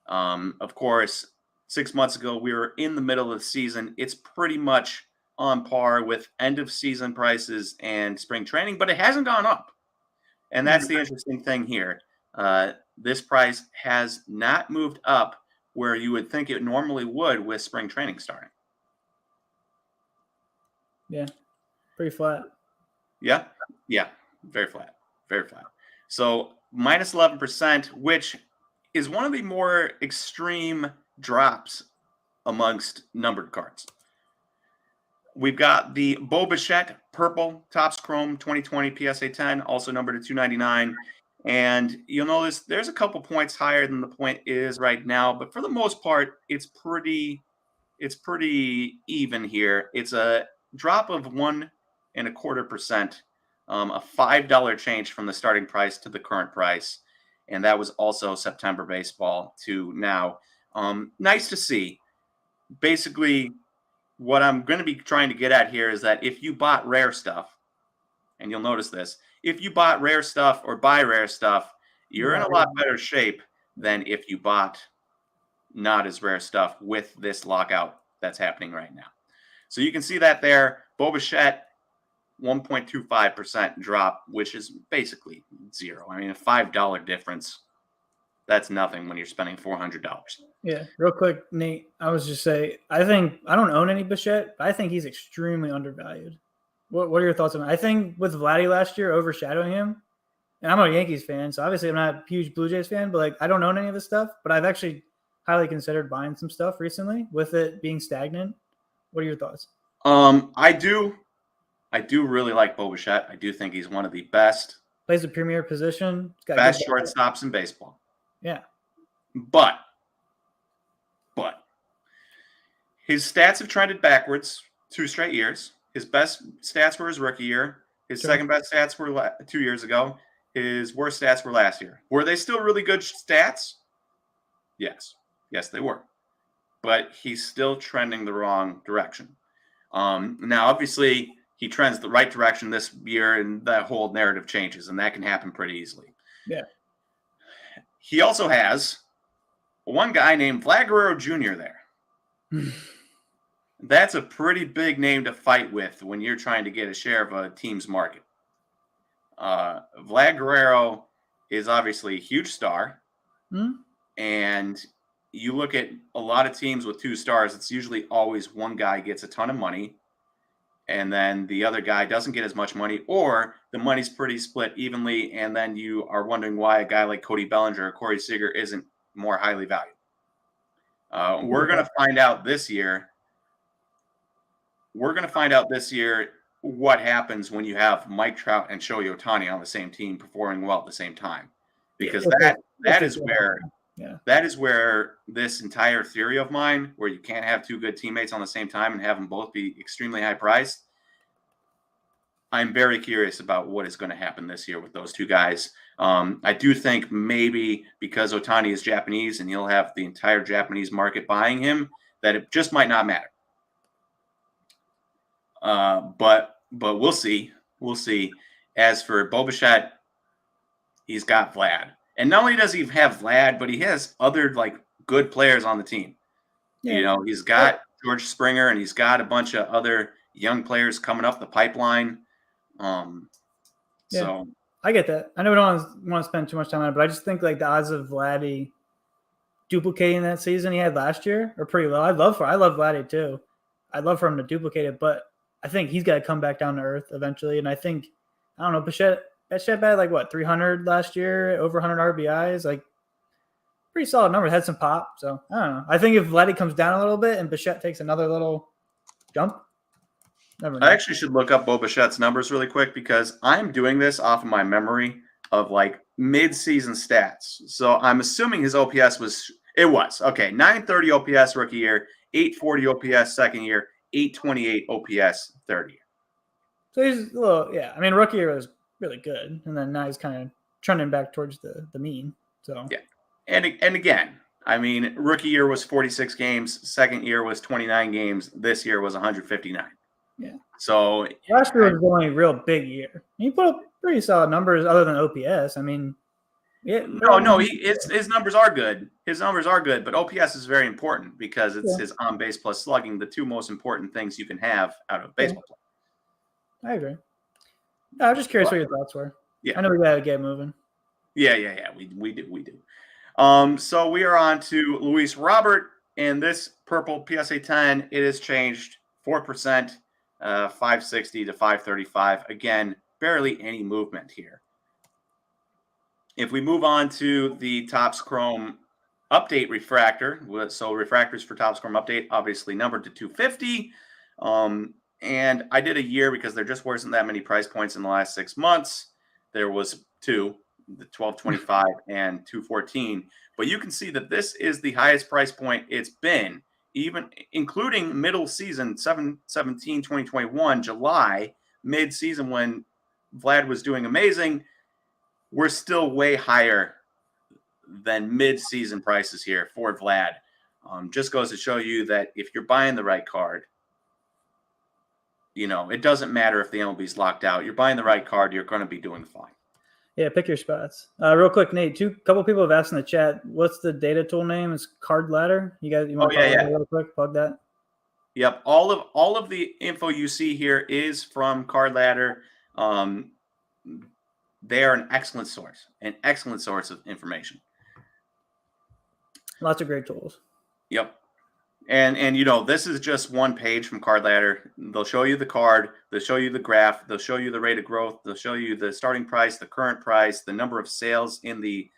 S1: Of course, 6 months ago, we were in the middle of the season. It's pretty much on par with end-of-season prices and spring training, but it hasn't gone up. And that's the interesting thing here. This price has not moved up where you would think it normally would with spring training starting.
S2: Yeah, pretty flat.
S1: Yeah, very flat, very flat. So minus 11%, which is one of the more extreme drops amongst numbered cards. We've got the Bo Bichette Purple Topps Chrome 2020 PSA 10, also numbered to 299. And you'll notice there's a couple points higher than the point is right now, but for the most part, it's pretty even here. It's a drop of 1.25%, a $5 change from the starting price to the current price, and that was also September baseball to now. Nice to see. Basically, what I'm going to be trying to get at here is that if you bought rare stuff, and you'll notice this, if you bought rare stuff or buy rare stuff, you're in a lot better shape than if you bought not as rare stuff with this lockout that's happening right now. So you can see that there. Bo Bichette, 1.25% drop, which is basically zero. I mean, a $5 difference, that's nothing when you're spending $400.
S2: Yeah, real quick, Nate, I was just say, I don't own any Bichette, but I think he's extremely undervalued. What are your thoughts on that? I think with Vladdy last year overshadowing him, and I'm a Yankees fan, so obviously I'm not a huge Blue Jays fan, but like I don't own any of this stuff, but I've actually highly considered buying some stuff recently with it being stagnant. What are your thoughts?
S1: I do really like Bo Bichette. I do think he's one of the best
S2: Plays a premier position.
S1: Best shortstops in baseball.
S2: Yeah.
S1: But his stats have trended backwards 2 straight years. His best stats were his rookie year. His second best stats were 2 years ago. His worst stats were last year. Were they still really good stats? Yes. Yes, they were. But he's still trending the wrong direction. Now, obviously, he trends the right direction this year, and that whole narrative changes, and that can happen pretty easily.
S2: Yeah.
S1: He also has one guy named Vlad Guerrero Jr. there. That's a pretty big name to fight with when you're trying to get a share of a team's market. Vlad Guerrero is obviously a huge star. And you look at a lot of teams with 2 stars, it's usually always one guy gets a ton of money, and then the other guy doesn't get as much money, or the money's pretty split evenly, and then you are wondering why a guy like Cody Bellinger or Corey Seager isn't more highly valued. We're going to find out this year. We're going to find out this year what happens when you have Mike Trout and Shohei Ohtani on the same team performing well at the same time, because that is where this entire theory of mine, where you can't have 2 good teammates on the same time and have them both be extremely high priced. I'm very curious about what is going to happen this year with those 2 guys. I do think maybe because Ohtani is Japanese and he'll have the entire Japanese market buying him, that it just might not matter. But we'll see. We'll see. As for Bo Bichette, he's got Vlad. And not only does he have Vlad, but he has other like good players on the team. Yeah. You know, he's got George Springer, and he's got a bunch of other young players coming up the pipeline. So
S2: I get that. I know we don't want to spend too much time on it, but I just think like the odds of Vladdy duplicating that season he had last year are pretty low. I love Vladdy too. I'd love for him to duplicate it, but I think he's got to come back down to earth eventually. And I think, I don't know, Bichette had like what, 300 last year, over 100 RBIs, like pretty solid number. Had some pop. So I don't know. I think if Vladdy comes down a little bit and Bichette takes another little jump,
S1: I actually should look up Bo Bichette's numbers really quick, because I'm doing this off of my memory of like mid-season stats. So I'm assuming his OPS was 930 OPS rookie year, 840 OPS second year, 828 OPS third year.
S2: So he's a little, I mean, rookie year was really good, and then now he's kind of trending back towards the mean. So
S1: yeah, and again, I mean, rookie year was 46 games, second year was 29 games, this year was 159.
S2: Yeah.
S1: So
S2: last year was the only real big year. He put up pretty solid numbers other than OPS. I mean,
S1: his numbers are good. His numbers are good, but OPS is very important because it's his on base plus slugging, the 2 most important things you can have out of baseball play.
S2: I agree. No, I'm just curious what your thoughts were.
S1: Yeah,
S2: I know we gotta get moving.
S1: Yeah. We do. So we are on to Luis Robert, and this purple PSA 10. It has changed 4%, 560 to 535. Again, barely any movement here. If we move on to the Topps Chrome Update refractor, so refractors for Topps Chrome Update, obviously numbered to 250. And I did a year because there just wasn't that many price points in the last 6 months. There was 2. the 1225 and 214. But you can see that this is the highest price point it's been, even including middle season 7/17/2021, July, mid-season when Vlad was doing amazing. We're still way higher than mid-season prices here for Vlad. Just goes to show you that if you're buying the right card, it doesn't matter if the MLB's locked out. You're buying the right card, you're going to be doing fine.
S2: Yeah, pick your spots. Real quick, Nate. Couple people have asked in the chat. What's the data tool name? It's Card Ladder. You want to plug that real quick? Plug that.
S1: Yep. All of the info you see here is from Card Ladder. They are an excellent source of information.
S2: Lots of great tools.
S1: Yep. And this is just one page from Card Ladder. They'll show you the card, they'll show you the graph, they'll show you the rate of growth, they'll show you the starting price, the current price, the number of sales in the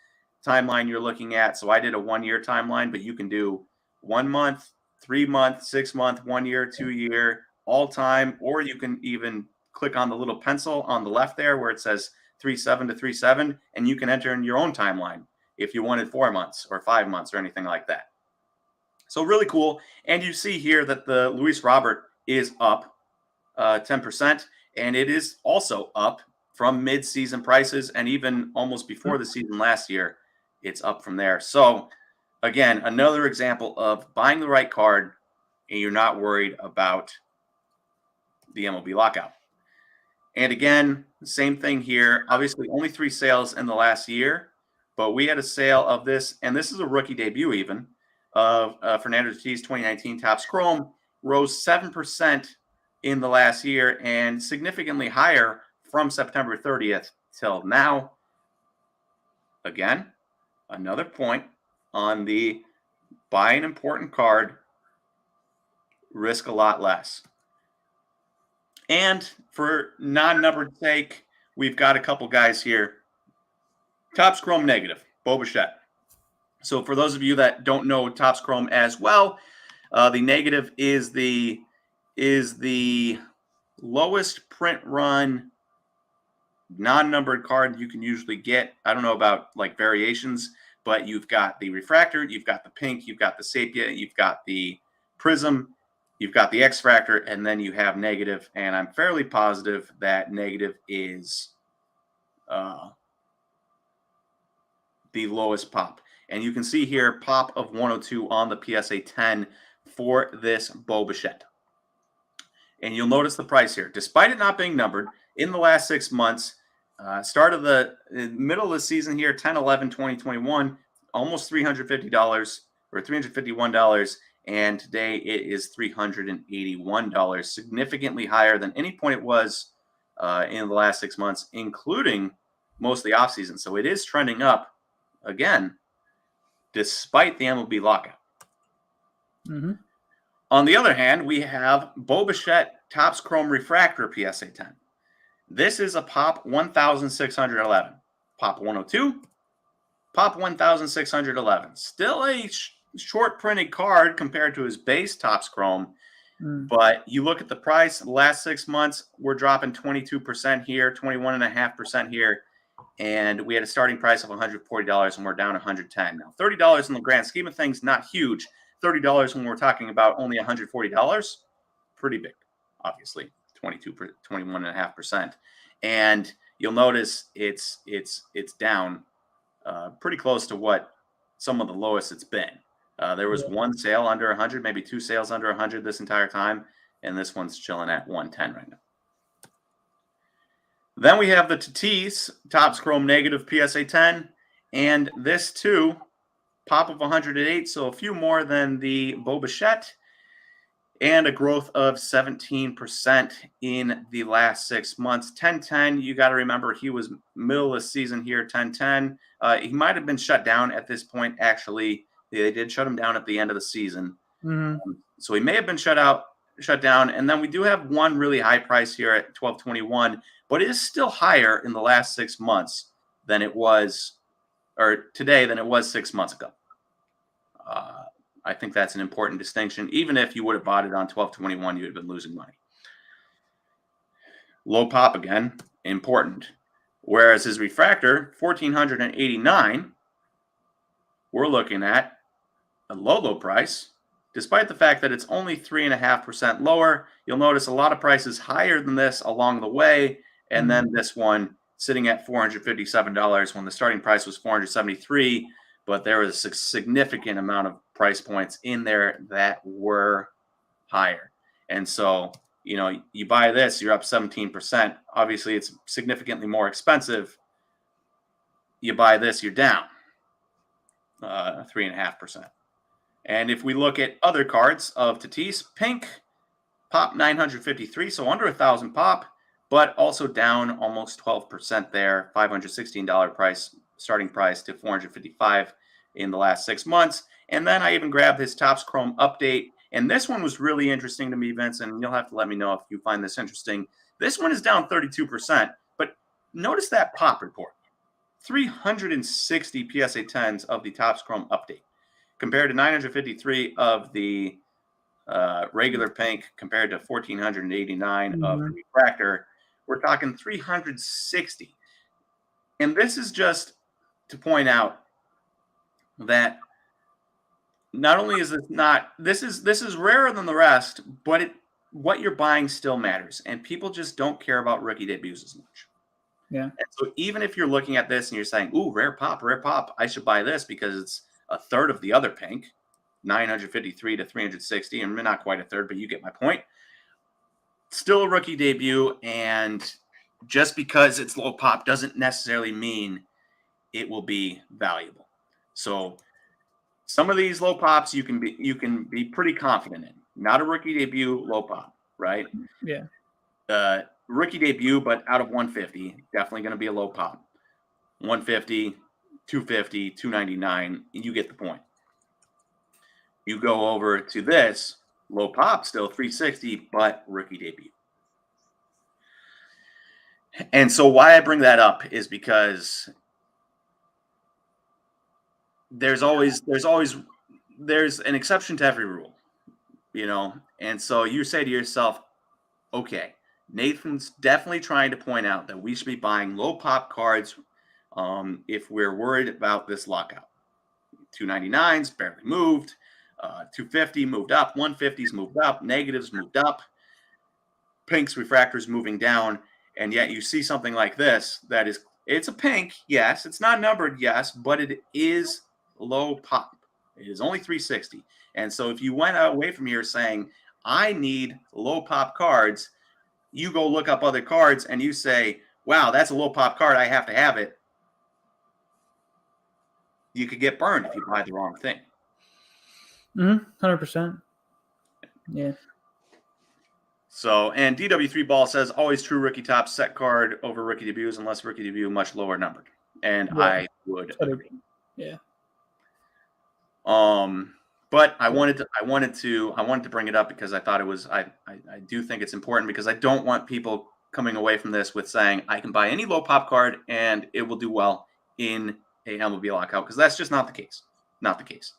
S1: timeline you're looking at. So I did a 1-year timeline, but you can do 1 month, 3 month, 6 month, 1 year, 2 year, all time, or you can even click on the little pencil on the left there where it says 3/7 to 3/7, and you can enter in your own timeline if you wanted 4 months or 5 months or anything like that. So really cool. And you see here that the Luis Robert is up 10%, and it is also up from mid-season prices, and even almost before the season last year, it's up from there. So again, another example of buying the right card, and you're not worried about the MLB lockout. And again, same thing here. Obviously, only 3 sales in the last year, but we had a sale of this, and this is a rookie debut even, of Fernando Tatis 2019 Topps Chrome, rose 7% in the last year and significantly higher from September 30th till now. Again, another point on the buy an important card, risk a lot less. And for non-numbered sake, we've got a couple guys here. Topps Chrome negative, Bo Bichette. So for those of you that don't know Topps Chrome as well, the negative is the lowest print run non-numbered card you can usually get. I don't know about like variations, but you've got the refractor, you've got the pink, you've got the sepia, you've got the prism, you've got the X Factor, and then you have negative. And I'm fairly positive that negative is the lowest pop. And you can see here, pop of 102 on the PSA 10 for this Bo Bichette. And you'll notice the price here. Despite it not being numbered, in the last 6 months, start of the middle of the season here, 10/11/2021, almost $350 or $351. And today it is $381, significantly higher than any point it was in the last 6 months, including most of the offseason. So it is trending up again, despite the MLB lockout.
S2: Mm-hmm.
S1: On the other hand, we have Bo Bichette Topps Chrome Refractor PSA 10. This is a pop 1,611. Pop 102, pop 1,611. Still a short printed card compared to his base Topps Chrome. But you look at the price, the last 6 months, we're dropping 22% here, 21.5% here. And we had a starting price of $140, and we're down $110. Now, $30 in the grand scheme of things, not huge. $30 when we're talking about only $140, pretty big, obviously, 21.5%. And you'll notice it's down pretty close to what some of the lowest it's been. There was one sale under 100, maybe 2 sales under 100 this entire time, and this one's chilling at 110 right now. Then we have the Tatis Topps Chrome negative PSA 10, and this too, pop of 108, so a few more than the Bo Bichette, and a growth of 17% in the last 6 months. 10/10, you got to remember he was middle of the season here, 10/10. He might have been shut down at this point, actually. They did shut him down at the end of the season.
S2: Mm-hmm.
S1: So he may have been shut down. And then we do have one really high price here at $12.21, but it is still higher in the last 6 months than it was, or today than it was 6 months ago. I think that's an important distinction. Even if you would have bought it on $12.21, you would have been losing money. Low pop again, important. Whereas his refractor, 1,489, we're looking at a low price. Despite the fact that it's only 3.5% lower, you'll notice a lot of prices higher than this along the way. And then this one sitting at $457 when the starting price was $473, but there was a significant amount of price points in there that were higher. And so, you buy this, you're up 17%. Obviously, it's significantly more expensive. You buy this, you're down 3.5%. And if we look at other cards of Tatis, pink, pop 953, so under 1,000 pop, but also down almost 12% there, $516 starting price to $455 in the last 6 months. And then I even grabbed his Topps Chrome update. And this one was really interesting to me, Vincent, and you'll have to let me know if you find this interesting. This one is down 32%, but notice that pop report. 360 PSA 10s of the Topps Chrome update compared to 953 of the regular pink, compared to 1,489 of the refractor. We're talking 360. And this is just to point out that not only is this is rarer than the rest, but what you're buying still matters. And people just don't care about rookie debuts as much.
S2: Yeah.
S1: And so even if you're looking at this and you're saying, ooh, rare pop, I should buy this because it's a third of the other pink, 953 to 360, and not quite a third, but you get my point. Still a rookie debut, and just because it's low pop doesn't necessarily mean it will be valuable. So some of these low pops you can be pretty confident in. Not a rookie debut, low pop, right?
S2: Yeah.
S1: Rookie debut, but out of 150, definitely going to be a low pop. 150, 250, 299, you get the point. You go over to this, low pop, still 360, but rookie debut. And so why I bring that up is because there's an exception to every rule, And so you say to yourself, okay, Nathan's definitely trying to point out that we should be buying low pop cards if we're worried about this lockout. 299s barely moved. 250 moved up. 150s moved up. Negatives moved up. Pinks, refractors moving down. And yet you see something like this it's a pink, yes. It's not numbered, yes, but it is low pop. It is only 360. And so if you went away from here saying, I need low pop cards, you go look up other cards and you say, wow, that's a low pop card, I have to have it. You could get burned if you buy the wrong thing.
S2: 100%. Yeah.
S1: So, and DW3 Ball says, always true rookie top set card over rookie debuts, unless rookie debut much lower numbered. And yeah, I would agree.
S2: Yeah.
S1: But I wanted to bring it up because I thought it was, I do think it's important because I don't want people coming away from this with saying I can buy any low pop card and it will do well in a MLB lockout, because that's just not the case. Not the case.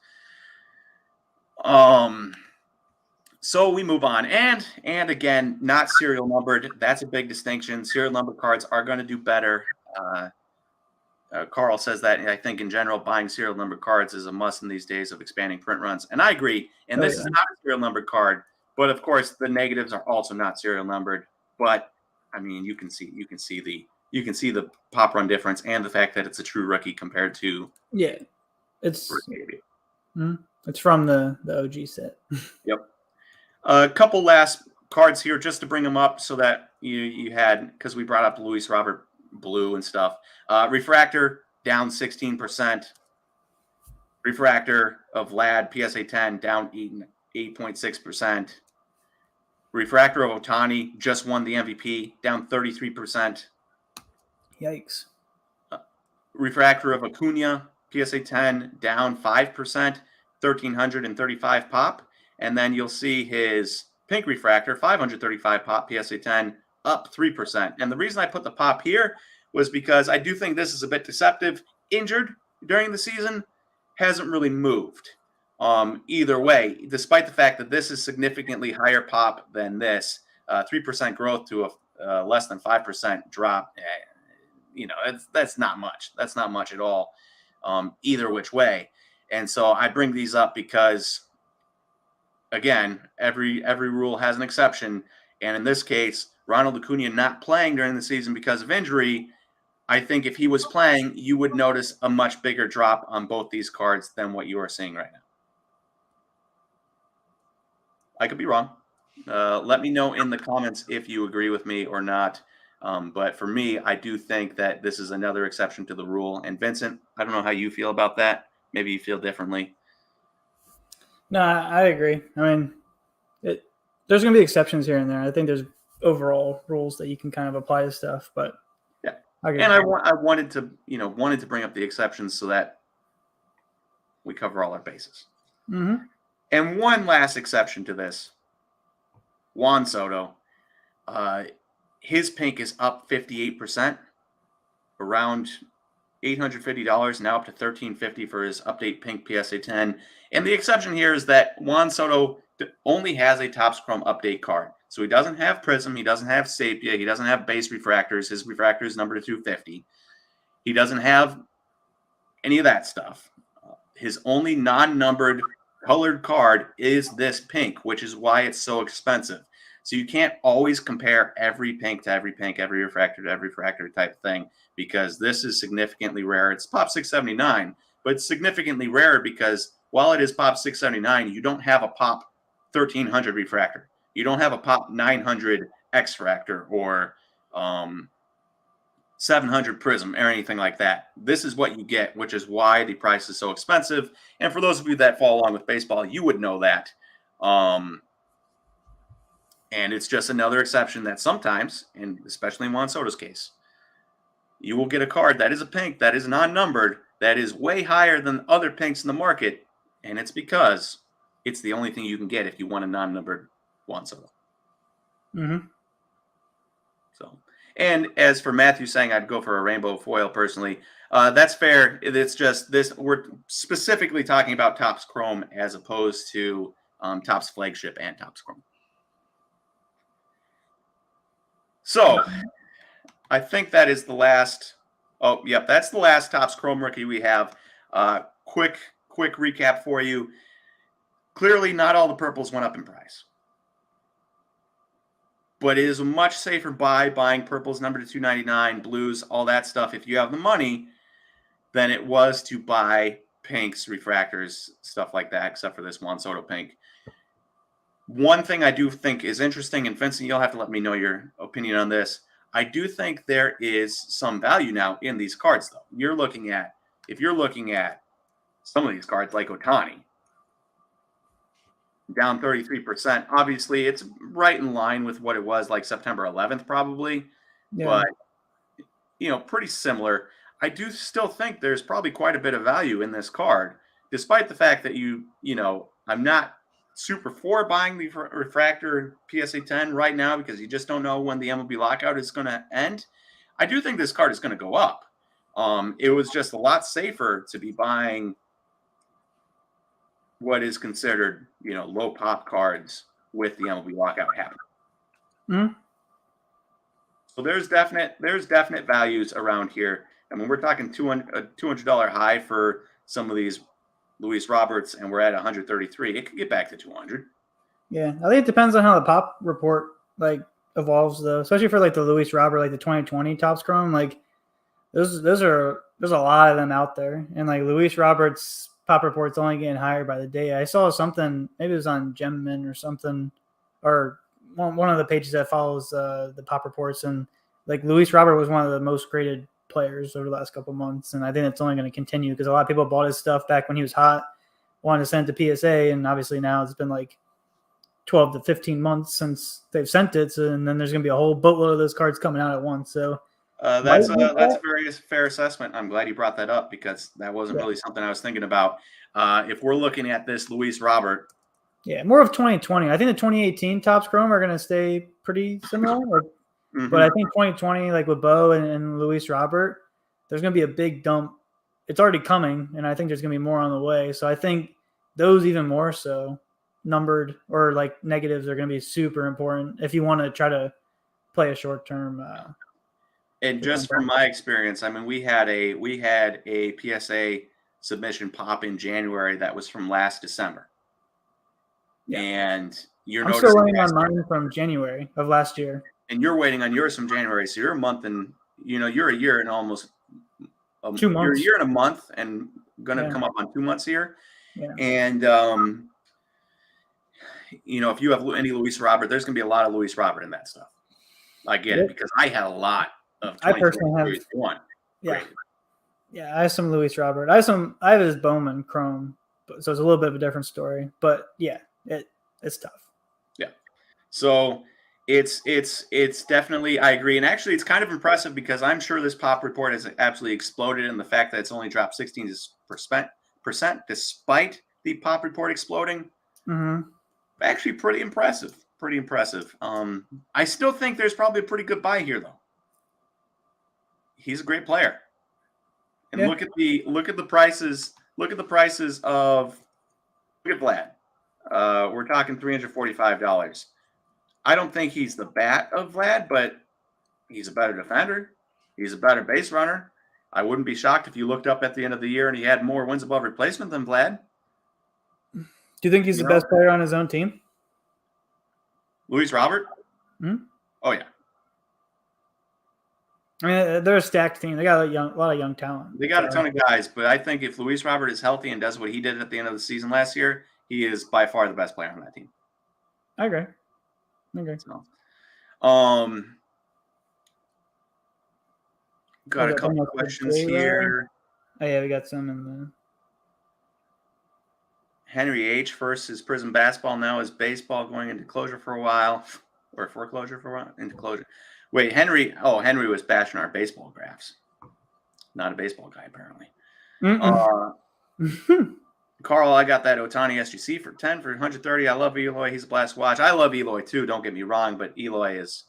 S1: So we move on, and again, not serial numbered. That's a big distinction. Serial numbered cards are going to do better. Carl says that I think in general, buying serial numbered cards is a must in these days of expanding print runs, and I agree. And this is not a serial numbered card, but of course the negatives are also not serial numbered. But I mean, you can see the pop run difference and the fact that it's a true rookie compared to
S2: it's from the OG set.
S1: Yep. A couple last cards here just to bring them up so that you had, because we brought up Luis Robert Blue and stuff. Refractor down 16%. Refractor of Vlad PSA 10 down 8.6%. Refractor of Ohtani just won the MVP, down 33%.
S2: Yikes.
S1: Refractor of Acuna PSA 10 down 5%, 1,335 pop. And then you'll see his pink refractor, 535 pop, PSA 10, up 3%. And the reason I put the pop here was because I do think this is a bit deceptive. Injured during the season, hasn't really moved. Either way, despite the fact that this is significantly higher pop than this, 3% growth to a less than 5% drop. that's not much. That's not much at all, either which way. And so I bring these up because, again, every rule has an exception. And in this case, Ronald Acuna not playing during the season because of injury, I think if he was playing, you would notice a much bigger drop on both these cards than what you are seeing right now. I could be wrong. Let me know in the comments if you agree with me or not. But for me, I do think that this is another exception to the rule. And Vincent, I don't know how you feel about that. Maybe you feel differently.
S2: No, I agree. I mean, there's going to be exceptions here and there. I think there's overall rules that you can kind of apply to stuff, but
S1: yeah. And I wanted to bring up the exceptions so that we cover all our bases.
S2: Mm-hmm.
S1: And one last exception to this, Juan Soto. His pink is up 58%, around $850, now up to $1,350 for his update pink PSA 10. And the exception here is that Juan Soto only has a Topps Chrome update card. So he doesn't have Prism, he doesn't have Sepia, he doesn't have base refractors. His refractor is numbered to 250. He doesn't have any of that stuff. His only non-numbered colored card is this pink, which is why it's so expensive. So you can't always compare every pink to every pink, every refractor to every refractor type thing, because this is significantly rare. It's Pop 679, but it's significantly rare because while it is Pop 679, you don't have a Pop 1300 refractor. You don't have a Pop 900 X-fractor or 700 Prism or anything like that. This is what you get, which is why the price is so expensive. And for those of you that follow along with baseball, you would know that. And it's just another exception that sometimes, and especially in Juan Soto's case, you will get a card that is a pink, that is non-numbered, that is way higher than other pinks in the market, and it's because it's the only thing you can get if you want a non-numbered Juan Soto.
S2: Mm-hmm.
S1: So, and as for Matthew saying I'd go for a rainbow foil personally, that's fair. It's just this, we're specifically talking about Topps Chrome as opposed to Topps Flagship and Topps Chrome. So, I think that is the last. Oh, yep, that's the last Topps Chrome rookie we have. Quick recap for you. Clearly, not all the purples went up in price, but it is a much safer buy buying purples number to 299, blues, all that stuff if you have the money, than it was to buy pinks, refractors, stuff like that, except for this Juan Soto pink. One thing I do think is interesting, and Vincent, you'll have to let me know your opinion on this. I do think there is some value now in these cards, though. If you're looking at some of these cards, like Ohtani, down 33%. Obviously, it's right in line with what it was like September 11th, probably. Yeah. But, pretty similar. I do still think there's probably quite a bit of value in this card, despite the fact that I'm not super for buying the refractor PSA 10 right now because you just don't know when the MLB lockout is going to end. I do think this card is going to go up. It was just a lot safer to be buying what is considered, low pop cards with the MLB lockout happening.
S2: Mm-hmm.
S1: So there's definite values around here. I mean, we're talking $200 high for some of these Luis Roberts, and we're at 133. It could get back to 200.
S2: Yeah, I think it depends on how the pop report evolves, though. Especially for the Luis Robert, the 2020 Topps Chrome. There's a lot of them out there, and Luis Roberts pop report's only getting higher by the day. I saw something, maybe it was on Gemmin or something, or one of the pages that follows the pop reports, and Luis Robert was one of the most graded players over the last couple of months, and I think it's only going to continue because a lot of people bought his stuff back when he was hot, wanted to send it to PSA, and obviously now it's been 12 to 15 months since they've sent it, and then there's going to be a whole boatload of those cards coming out at once. So
S1: that's a very fair assessment. I'm glad you brought that up because that wasn't really something I was thinking about. If we're looking at this Luis Robert,
S2: more of 2020. I think the 2018 Topps Chrome are going to stay pretty similar. Mm-hmm. But I think 2020, with Bo and Luis Robert, there's going to be a big dump. It's already coming, and I think there's going to be more on the way. So I think those even more so, numbered or negatives, are going to be super important if you want to try to play a short-term
S1: And just from my experience, I mean, we had a PSA submission pop in January that was from last December.
S2: Yeah.
S1: And
S2: I'm still waiting on mine from January of last year.
S1: And you're waiting on yours from January. So you're a month and, you're a year and almost
S2: 2 months.
S1: You're a year and a month and going to come up on 2 months here.
S2: Yeah.
S1: And, if you have any Luis Robert, there's going to be a lot of Luis Robert in that stuff. I get it because I had a lot of.
S2: I personally have
S1: one.
S2: Yeah, yeah. I have some Luis Robert. I have his Bowman Chrome, so it's a little bit of a different story. But yeah, it's tough.
S1: Yeah. So it's definitely, I agree, and actually it's kind of impressive because I'm sure this pop report has absolutely exploded, and the fact that it's only dropped 16% despite the pop report exploding.
S2: Mm-hmm.
S1: Actually, pretty impressive. Pretty impressive. I still think there's probably a pretty good buy here, though. He's a great player, and look at the prices. Look at the prices of. Look at Vlad. We're talking $345. I don't think he's the bat of Vlad, but he's a better defender. He's a better base runner. I wouldn't be shocked if you looked up at the end of the year and he had more wins above replacement than Vlad.
S2: Do you think he's the best player on his own team?
S1: Luis Robert?
S2: Mm-hmm.
S1: Oh, yeah.
S2: I mean, they're a stacked team. They got a lot of young talent.
S1: They got a ton of guys, but I think if Luis Robert is healthy and does what he did at the end of the season last year, he is by far the best player on that team.
S2: I agree.
S1: So, got a couple of questions here.
S2: Oh, yeah, we got some in the.
S1: Henry H. first is Prism Basketball, now is baseball, going into closure for a while, or foreclosure for a while, into closure. Wait, Henry was bashing our baseball graphs. Not a baseball guy, apparently. Carl, I got that Otani SGC for 10 for 130. I love Eloy. He's a blast to watch. I love Eloy too, don't get me wrong, but Eloy is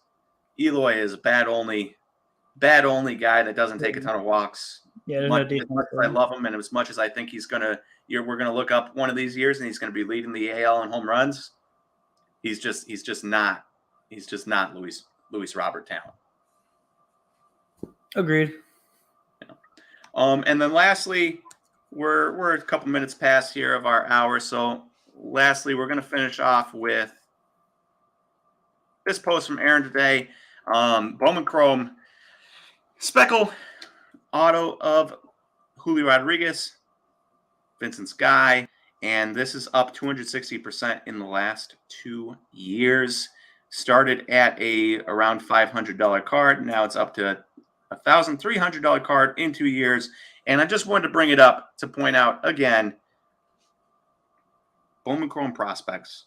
S1: a bad only guy that doesn't take a ton of walks.
S2: Yeah, there's no defense.
S1: As much as I love him, and as much as I think he's gonna, we're gonna look up one of these years and he's gonna be leading the AL in home runs. He's just not Luis Robert talent.
S2: Agreed.
S1: Yeah. And then lastly, we're a couple minutes past here of our hour, so lastly, we're gonna finish off with this post from Aaron today. Bowman Chrome Speckle auto of Julio Rodriguez, Vincent's guy, and this is up 260% in the last 2 years. Started at around $500 card. Now it's up to $1,300 card in 2 years. And I just wanted to bring it up to point out again, Bowman Chrome prospects.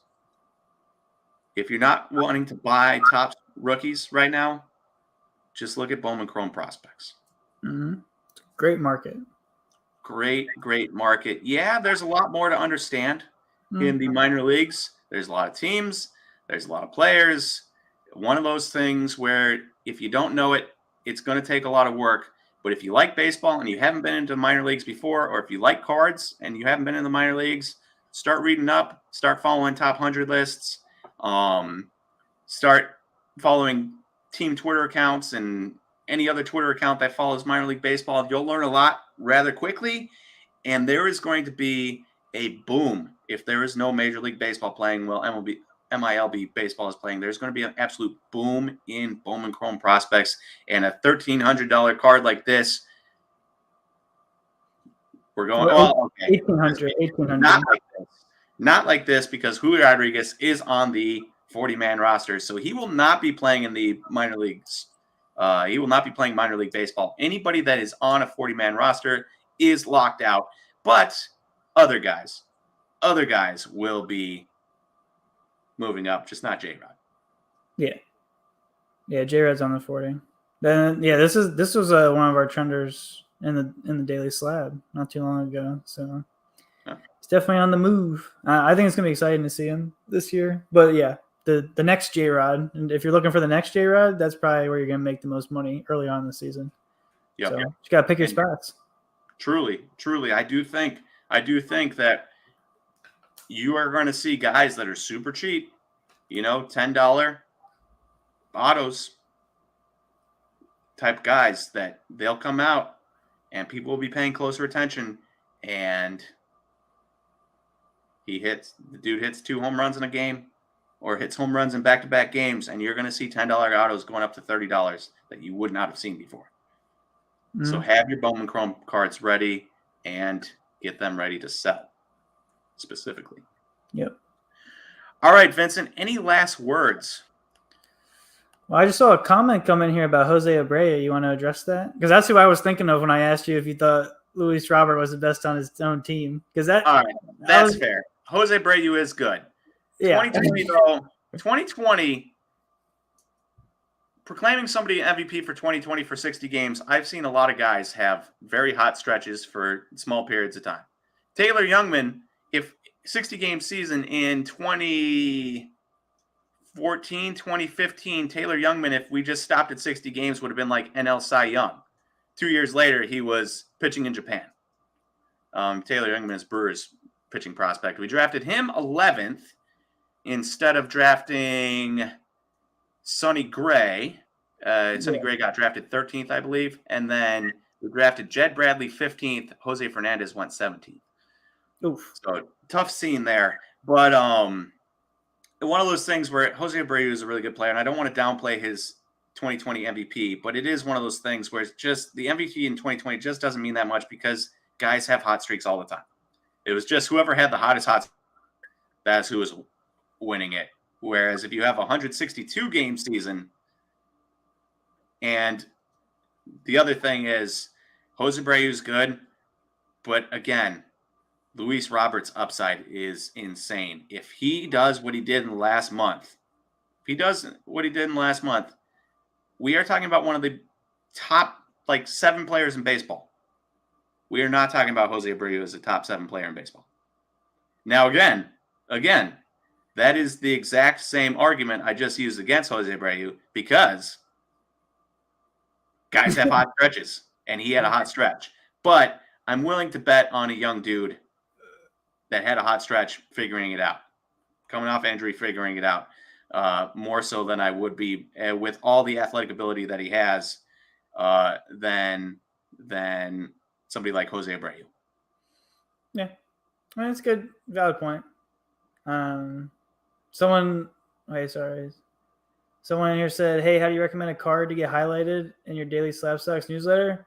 S1: If you're not wanting to buy top rookies right now, just look at Bowman Chrome prospects.
S2: Mm-hmm. Great market.
S1: Great market. Yeah, there's a lot more to understand in the minor leagues. There's a lot of teams. There's a lot of players. One of those things where if you don't know it, it's going to take a lot of work. But if you like baseball and you haven't been into minor leagues before, or if you like cards and you haven't been in the minor leagues, start reading up, start following top 100 lists, start following team Twitter accounts and any other Twitter account that follows minor league baseball. You'll learn a lot rather quickly, and there is going to be a boom if there is no Major League Baseball playing. Well, MILB baseball is playing. There's going to be an absolute boom in Bowman Chrome prospects, and a $1,300 card like this. We're going, okay. 1,800. Not like this because Julio Rodriguez is on the 40-man roster, so he will not be playing in the minor leagues. He will not be playing minor league baseball. Anybody that is on a 40-man roster is locked out, but other guys will be moving up, just not J-Rod.
S2: Yeah, J-Rod's on the 40. Then this was one of our trenders in the Daily Slab not too long ago, so it's definitely on the move. I think it's gonna be exciting to see him this year. But yeah, the next J-Rod, and if you're looking for the next J-Rod, that's probably where you're gonna make the most money early on in the season. Yeah, so you gotta pick your spots. Truly,
S1: I do think that you are going to see guys that are super cheap, $10 autos, type of guys that they'll come out and people will be paying closer attention, and the dude hits 2 home runs in a game or hits home runs in back-to-back games, and you're going to see $10 autos going up to $30 that you would not have seen before. Mm-hmm. So have your Bowman Chrome cards ready and get them ready to sell specifically.
S2: Yep.
S1: All right, Vincent, any last words?
S2: Well, I just saw a comment come in here about Jose Abreu. You want to address that? Because that's who I was thinking of when I asked you if you thought Luis Robert was the best on his own team. Because that,
S1: all right, that's fair. Jose Abreu is good. Yeah. 2020 though, 2020, proclaiming somebody MVP for 2020 for 60 games. I've seen a lot of guys have very hot stretches for small periods of time. Taylor Youngman, if 60-game season in 2014, 2015, Taylor Youngman, if we just stopped at 60 games, would have been like NL Cy Young. 2 years later, he was pitching in Japan. Taylor Youngman is Brewers pitching prospect. We drafted him 11th instead of drafting Sonny Gray. Sonny Gray got drafted 13th, I believe. And then we drafted Jed Bradley 15th. Jose Fernandez went 17th.
S2: Oof.
S1: So tough scene there. But one of those things where Jose Abreu is a really good player, and I don't want to downplay his 2020 MVP, but it is one of those things where it's just the MVP in 2020 just doesn't mean that much because guys have hot streaks all the time. It was just whoever had the hottest hot streak, that's who was winning it. Whereas if you have a 162-game season, and the other thing is Jose Abreu is good, but again, Luis Roberts' upside is insane. If he does what he did in the last month, we are talking about one of the top 7 players in baseball. We are not talking about Jose Abreu as a top 7 player in baseball. Now, again, that is the exact same argument I just used against Jose Abreu because guys have hot stretches, and he had a hot stretch. But I'm willing to bet on a young dude that had a hot stretch figuring it out, coming off injury, figuring it out, more so than I would be with all the athletic ability that he has than somebody like Jose Abreu.
S2: Yeah, that's a good, valid point. Someone here said, hey, how do you recommend a card to get highlighted in your daily SlabStox newsletter?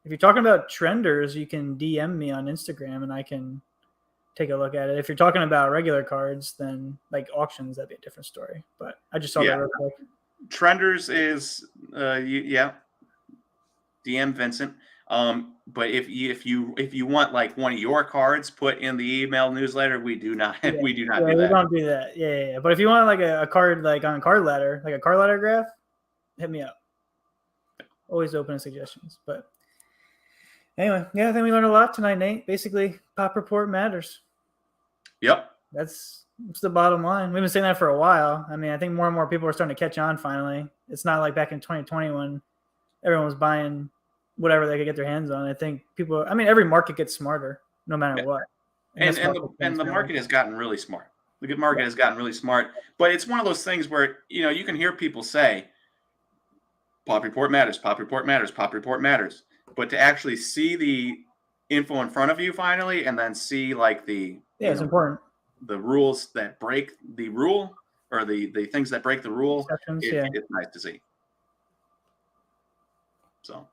S2: If you're talking about trenders, you can DM me on Instagram and I can take a look at it. If you're talking about regular cards, then like auctions, that'd be a different story. But I just saw that real quick.
S1: Trenders is DM Vincent. But if you want like one of your cards put in the email newsletter, we do not do that.
S2: We don't do that. Yeah. But if you want like a card like on card ladder, like a card ladder graph, hit me up. Always open to suggestions. But anyway, I think we learned a lot tonight, Nate. Basically, pop report matters.
S1: Yep.
S2: That's the bottom line. We've been saying that for a while. I mean, I think more and more people are starting to catch on finally. It's not like back in 2020 when everyone was buying whatever they could get their hands on. I think every market gets smarter no matter what.
S1: And the market has gotten really smart. The good market has gotten really smart. But it's one of those things where, you can hear people say, pop report matters, pop report matters, pop report matters. But to actually see the info in front of you finally, and then see like
S2: it's important.
S1: The rules that break the rule, or the things that break the rule, it's nice to see. So,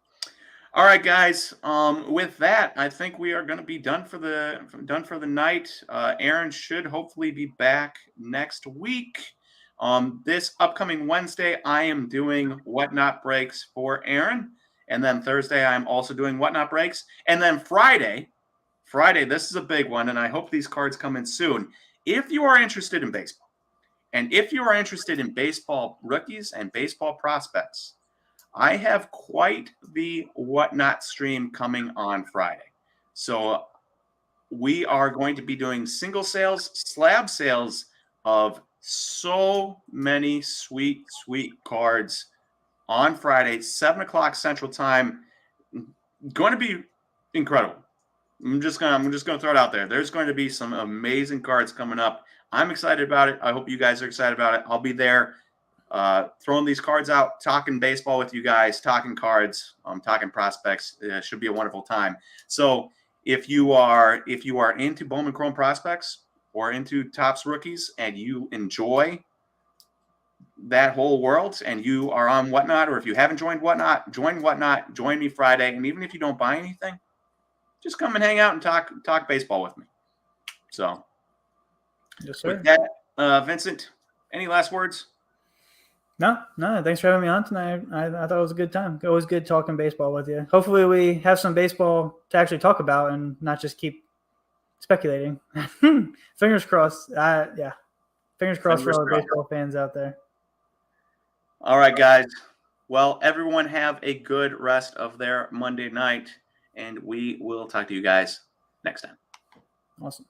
S1: all right, guys. With that, I think we are going to be done for the night. Aaron should hopefully be back next week. This upcoming Wednesday, I am doing Whatnot Breaks for Aaron. And then Thursday, I'm also doing Whatnot Breaks. And then Friday, this is a big one, and I hope these cards come in soon. If you are interested in baseball, and if you are interested in baseball rookies and baseball prospects, I have quite the Whatnot stream coming on Friday. So we are going to be doing single sales, slab sales of so many sweet, sweet cards on Friday, 7 o'clock Central Time. Going to be incredible. I'm just gonna throw it out there. There's going to be some amazing cards coming up. I'm excited about it. I hope you guys are excited about it. I'll be there throwing these cards out, talking baseball with you guys, talking cards, talking prospects. Should be a wonderful time. So if you are into Bowman Chrome prospects or into Topps rookies and you enjoy that whole world and you are on Whatnot, or if you haven't joined Whatnot, join Whatnot, join me Friday. And even if you don't buy anything, just come and hang out and talk baseball with me. So
S2: Yes, sir.
S1: With that, Vincent, any last words?
S2: No. Thanks for having me on tonight. I thought it was a good time. Always good talking baseball with you. Hopefully we have some baseball to actually talk about and not just keep speculating. Fingers crossed. Yeah. Fingers crossed for all the baseball fans out there.
S1: All right, guys. Well, everyone have a good rest of their Monday night, and we will talk to you guys next time.
S2: Awesome.